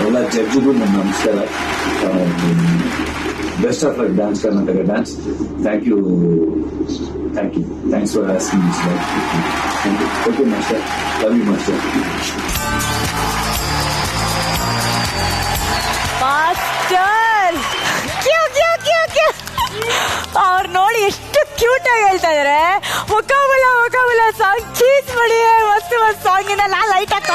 ಎಲ್ಲ ಜಡ್ಜ್ಗೂ ನನ್ನ ನಮಸ್ಕಾರ. Best of luck dance Karnataka dance. Thank you. Thanks for asking this. Thank you. Okay, master. Love you, master. Master ಅವ್ರು ನೋಡಿ ಎಷ್ಟು ಕ್ಯೂಟ್ ಆಗಿ ಹೇಳ್ತಾ ಇದಾರೆ. ಮುಖಾಬುಲ ಸಾಂಗ್ ಚೀಸ್ ಮಾಡಿ ಮಸ್ತ್ ಸಾಂಗ್ ಇಂದ ನಾ ಲೈಟ್ ಆಗಿ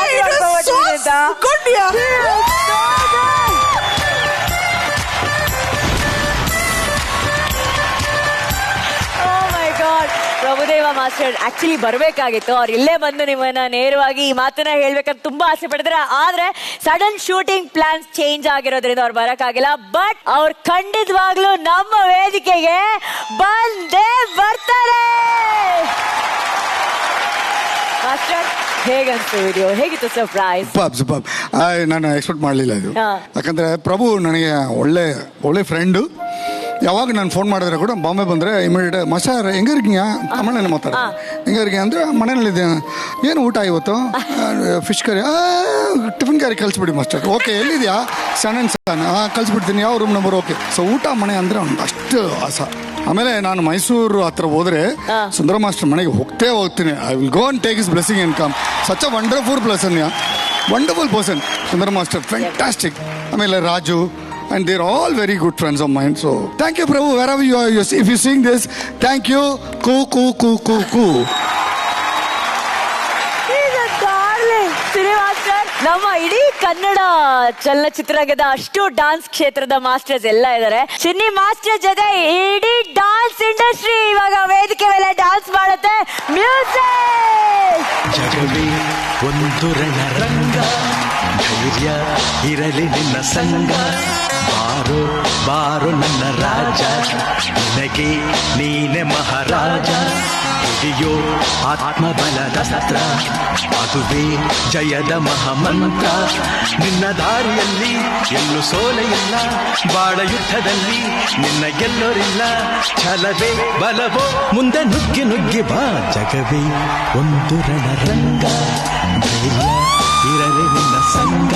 ಪ್ರಭುದೇವ ಮಾಸ್ಟರ್ ಆಕ್ಚುಲಿ ಬರ್ಬೇಕಾಗಿತ್ತು. ಅವ್ರು ಇಲ್ಲೇ ಬಂದು ನಿಮ್ಮನ್ನ ನೇರವಾಗಿ ಈ ಮಾತನ್ನ ಹೇಳ್ಬೇಕಂತ ತುಂಬಾ ಆಸೆ ಪಡಿದ್ರೆ, ಆದ್ರೆ ಸಡನ್ ಶೂಟಿಂಗ್ ಪ್ಲಾನ್ಸ್ ಚೇಂಜ್ ಆಗಿರೋದ್ರಿಂದ ಅವ್ರು ಬರಕ್ಕಾಗಿಲ್ಲ. ಬಟ್ ಅವ್ರು ಖಂಡಿತವಾಗ್ಲೂ ನಮ್ಮ ವೇದಿಕೆಗೆ ಬಂದೇ ಬರ್ತಾರೆ. ಮಾಸ್ಟರ್ ಹೇಗನ್ಸ್ತು ವಿಡಿಯೋ, ಹೇಗಿತ್ತು ಸರ್ಪ್ರೈಸ್? ಸೂಪರ್. ನಾನು ಎಕ್ಸ್ಪೆಕ್ಟ್ ಮಾಡಲಿಲ್ಲ ಇದು, ಯಾಕಂದ್ರೆ ಪ್ರಭು ನನಗೆ ಒಳ್ಳೆ ಫ್ರೆಂಡು. ಯಾವಾಗ ನಾನು ಫೋನ್ ಮಾಡಿದ್ರೆ ಕೂಡ ಬಾಂಬೆ ಬಂದರೆ ಇಮಿಡಿಯೇಟ್ ಮಾಸ್ಟರ್ ಹೆಂಗ இருக்கೀங்க ತಮಿಳ್ನಲ್ಲಿ ಮಾತಾಡ ಹೆಂಗ இருக்கೀங்க ಅಂದರೆ ಮನೆಯಲ್ಲಿದ್ದೆ. ಏನು ಊಟ ಇವತ್ತು? Fish curry. ಟಿಫಿನ್ ಕರಿ ಕಳಿಸ್ಬಿಡಿ ಮಾಸ್ಟರ್. ಓಕೆ ಎಲ್ಲಿದೆಯಾ? ಸಣ್ಣ ಕಳಿಸ್ಬಿಡ್ತೀನಿ. ಯಾವ ರೂಮ್ ನಂಬರ್? ಓಕೆ. ಸೊ ಊಟ ಮನೆ ಅಂದರೆ ಅವ್ನಿಗೆ ಅಷ್ಟು ಆಸ. ಆಮೇಲೆ ನಾನು ಮೈಸೂರು ಹತ್ರ ಹೋದ್ರೆ ಸುಂದರ ಮಾಸ್ಟರ್ ಮನೆಗೆ ಹೋಗ್ತೀನಿ. I will go and take is blessing and come. Such a wonderful person Sundara master, fantastic. ಆಮೇಲೆ Raju, and they're all very good friends of mine. So thank you Prabhu, wherever you are, if you sing this, thank you. Ku. He's a darling. ಶ್ರೀವಾಸ್ತರ್, ನಮ್ಮ ಇಡೀ ಕನ್ನಡ ಚಲನಚಿತ್ರರಂಗದ ಅಷ್ಟು dance ಕ್ಷೇತ್ರದ masters ಎಲ್ಲ ಇದ್ದಾರೆ. ಚಿನ್ನಿ master ಜೊತೆ ಇಡೀ dance industry ಇವಾಗ ವೇದಿಕೆ ಮೇಲೆ ಡಾನ್ಸ್ ಮಾಡುತ್ತೆ. ಮ್ಯೂಸಿಕ್. ಜಗವೇ ಒಂದು ರಣರಂಗ, ಧೈರ್ಯ ಇರಲಿ ನಿನ್ನ ಸಂಗ. ಬಾರೋ ನನ್ನ ರಾಜ, ನಿನಗೆ ನೀನೆ ಮಹಾರಾಜ. ಹಿಡಿಯೋ ಆತ್ಮಬಲದ ಅಸ್ತ್ರ, ಅದುವೇ ಜಯದ ಮಹಾಮಂತ್ರ. ನಿನ್ನ ದಾರಿಯಲ್ಲಿ ಎಲ್ಲೂ ಸೋಲೆಯಿಲ್ಲ, ಬಾಳ ಯುದ್ಧದಲ್ಲಿ ನಿನ್ನ ಗೆಲ್ಲೋರಿಲ್ಲ. ಛಲವೇ ಬಲವೋ ಮುಂದೆ ನುಗ್ಗಿ ಬಾ. ಜಗವೇ ಒಂದು ರಣರಂಗ, ಧೈರ್ಯ ಇರಲಿ ನಿನ್ನ ಸಂಗ.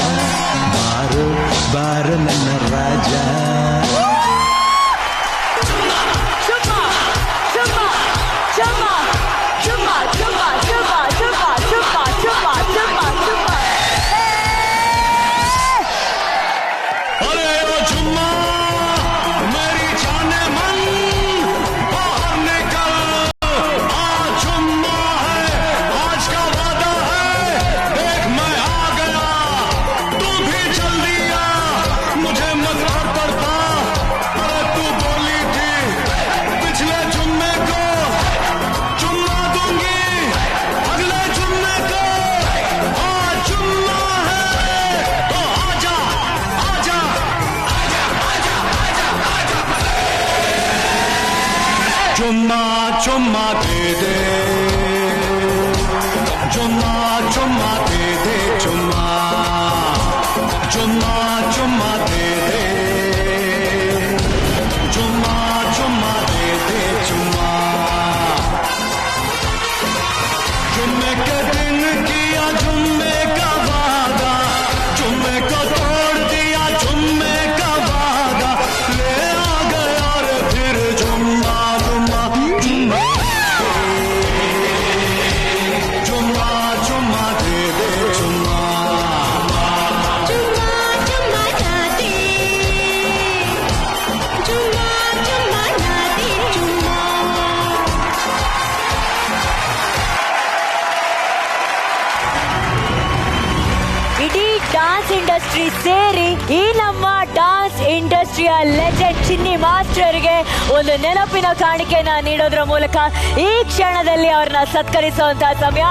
ಬಾರೋ ನನ್ನ ರಾಜ. चुम्मा दे दे, चुम्मा दे दे, चुम्मा दे दे, चुम्मा दे दे, चुम्मा. ಇಂಡಸ್ಟ್ರಿ ಸೇರಿ ಈ ನಮ್ಮ ಡಾನ್ಸ್ ಇಂಡಸ್ಟ್ರಿಯ ಲೆಜೆಂಡ್ ಚಿನ್ನಿ ಮಾಸ್ಟರ್ಗೆ ಒಂದು ನೆನಪಿನ ಕಾಣಿಕೆನ ನೀಡೋದ್ರ ಮೂಲಕ ಈ ಕ್ಷಣದಲ್ಲಿ ಅವ್ರನ್ನ ಸತ್ಕರಿಸುವಂತಹ ಸಮಯ.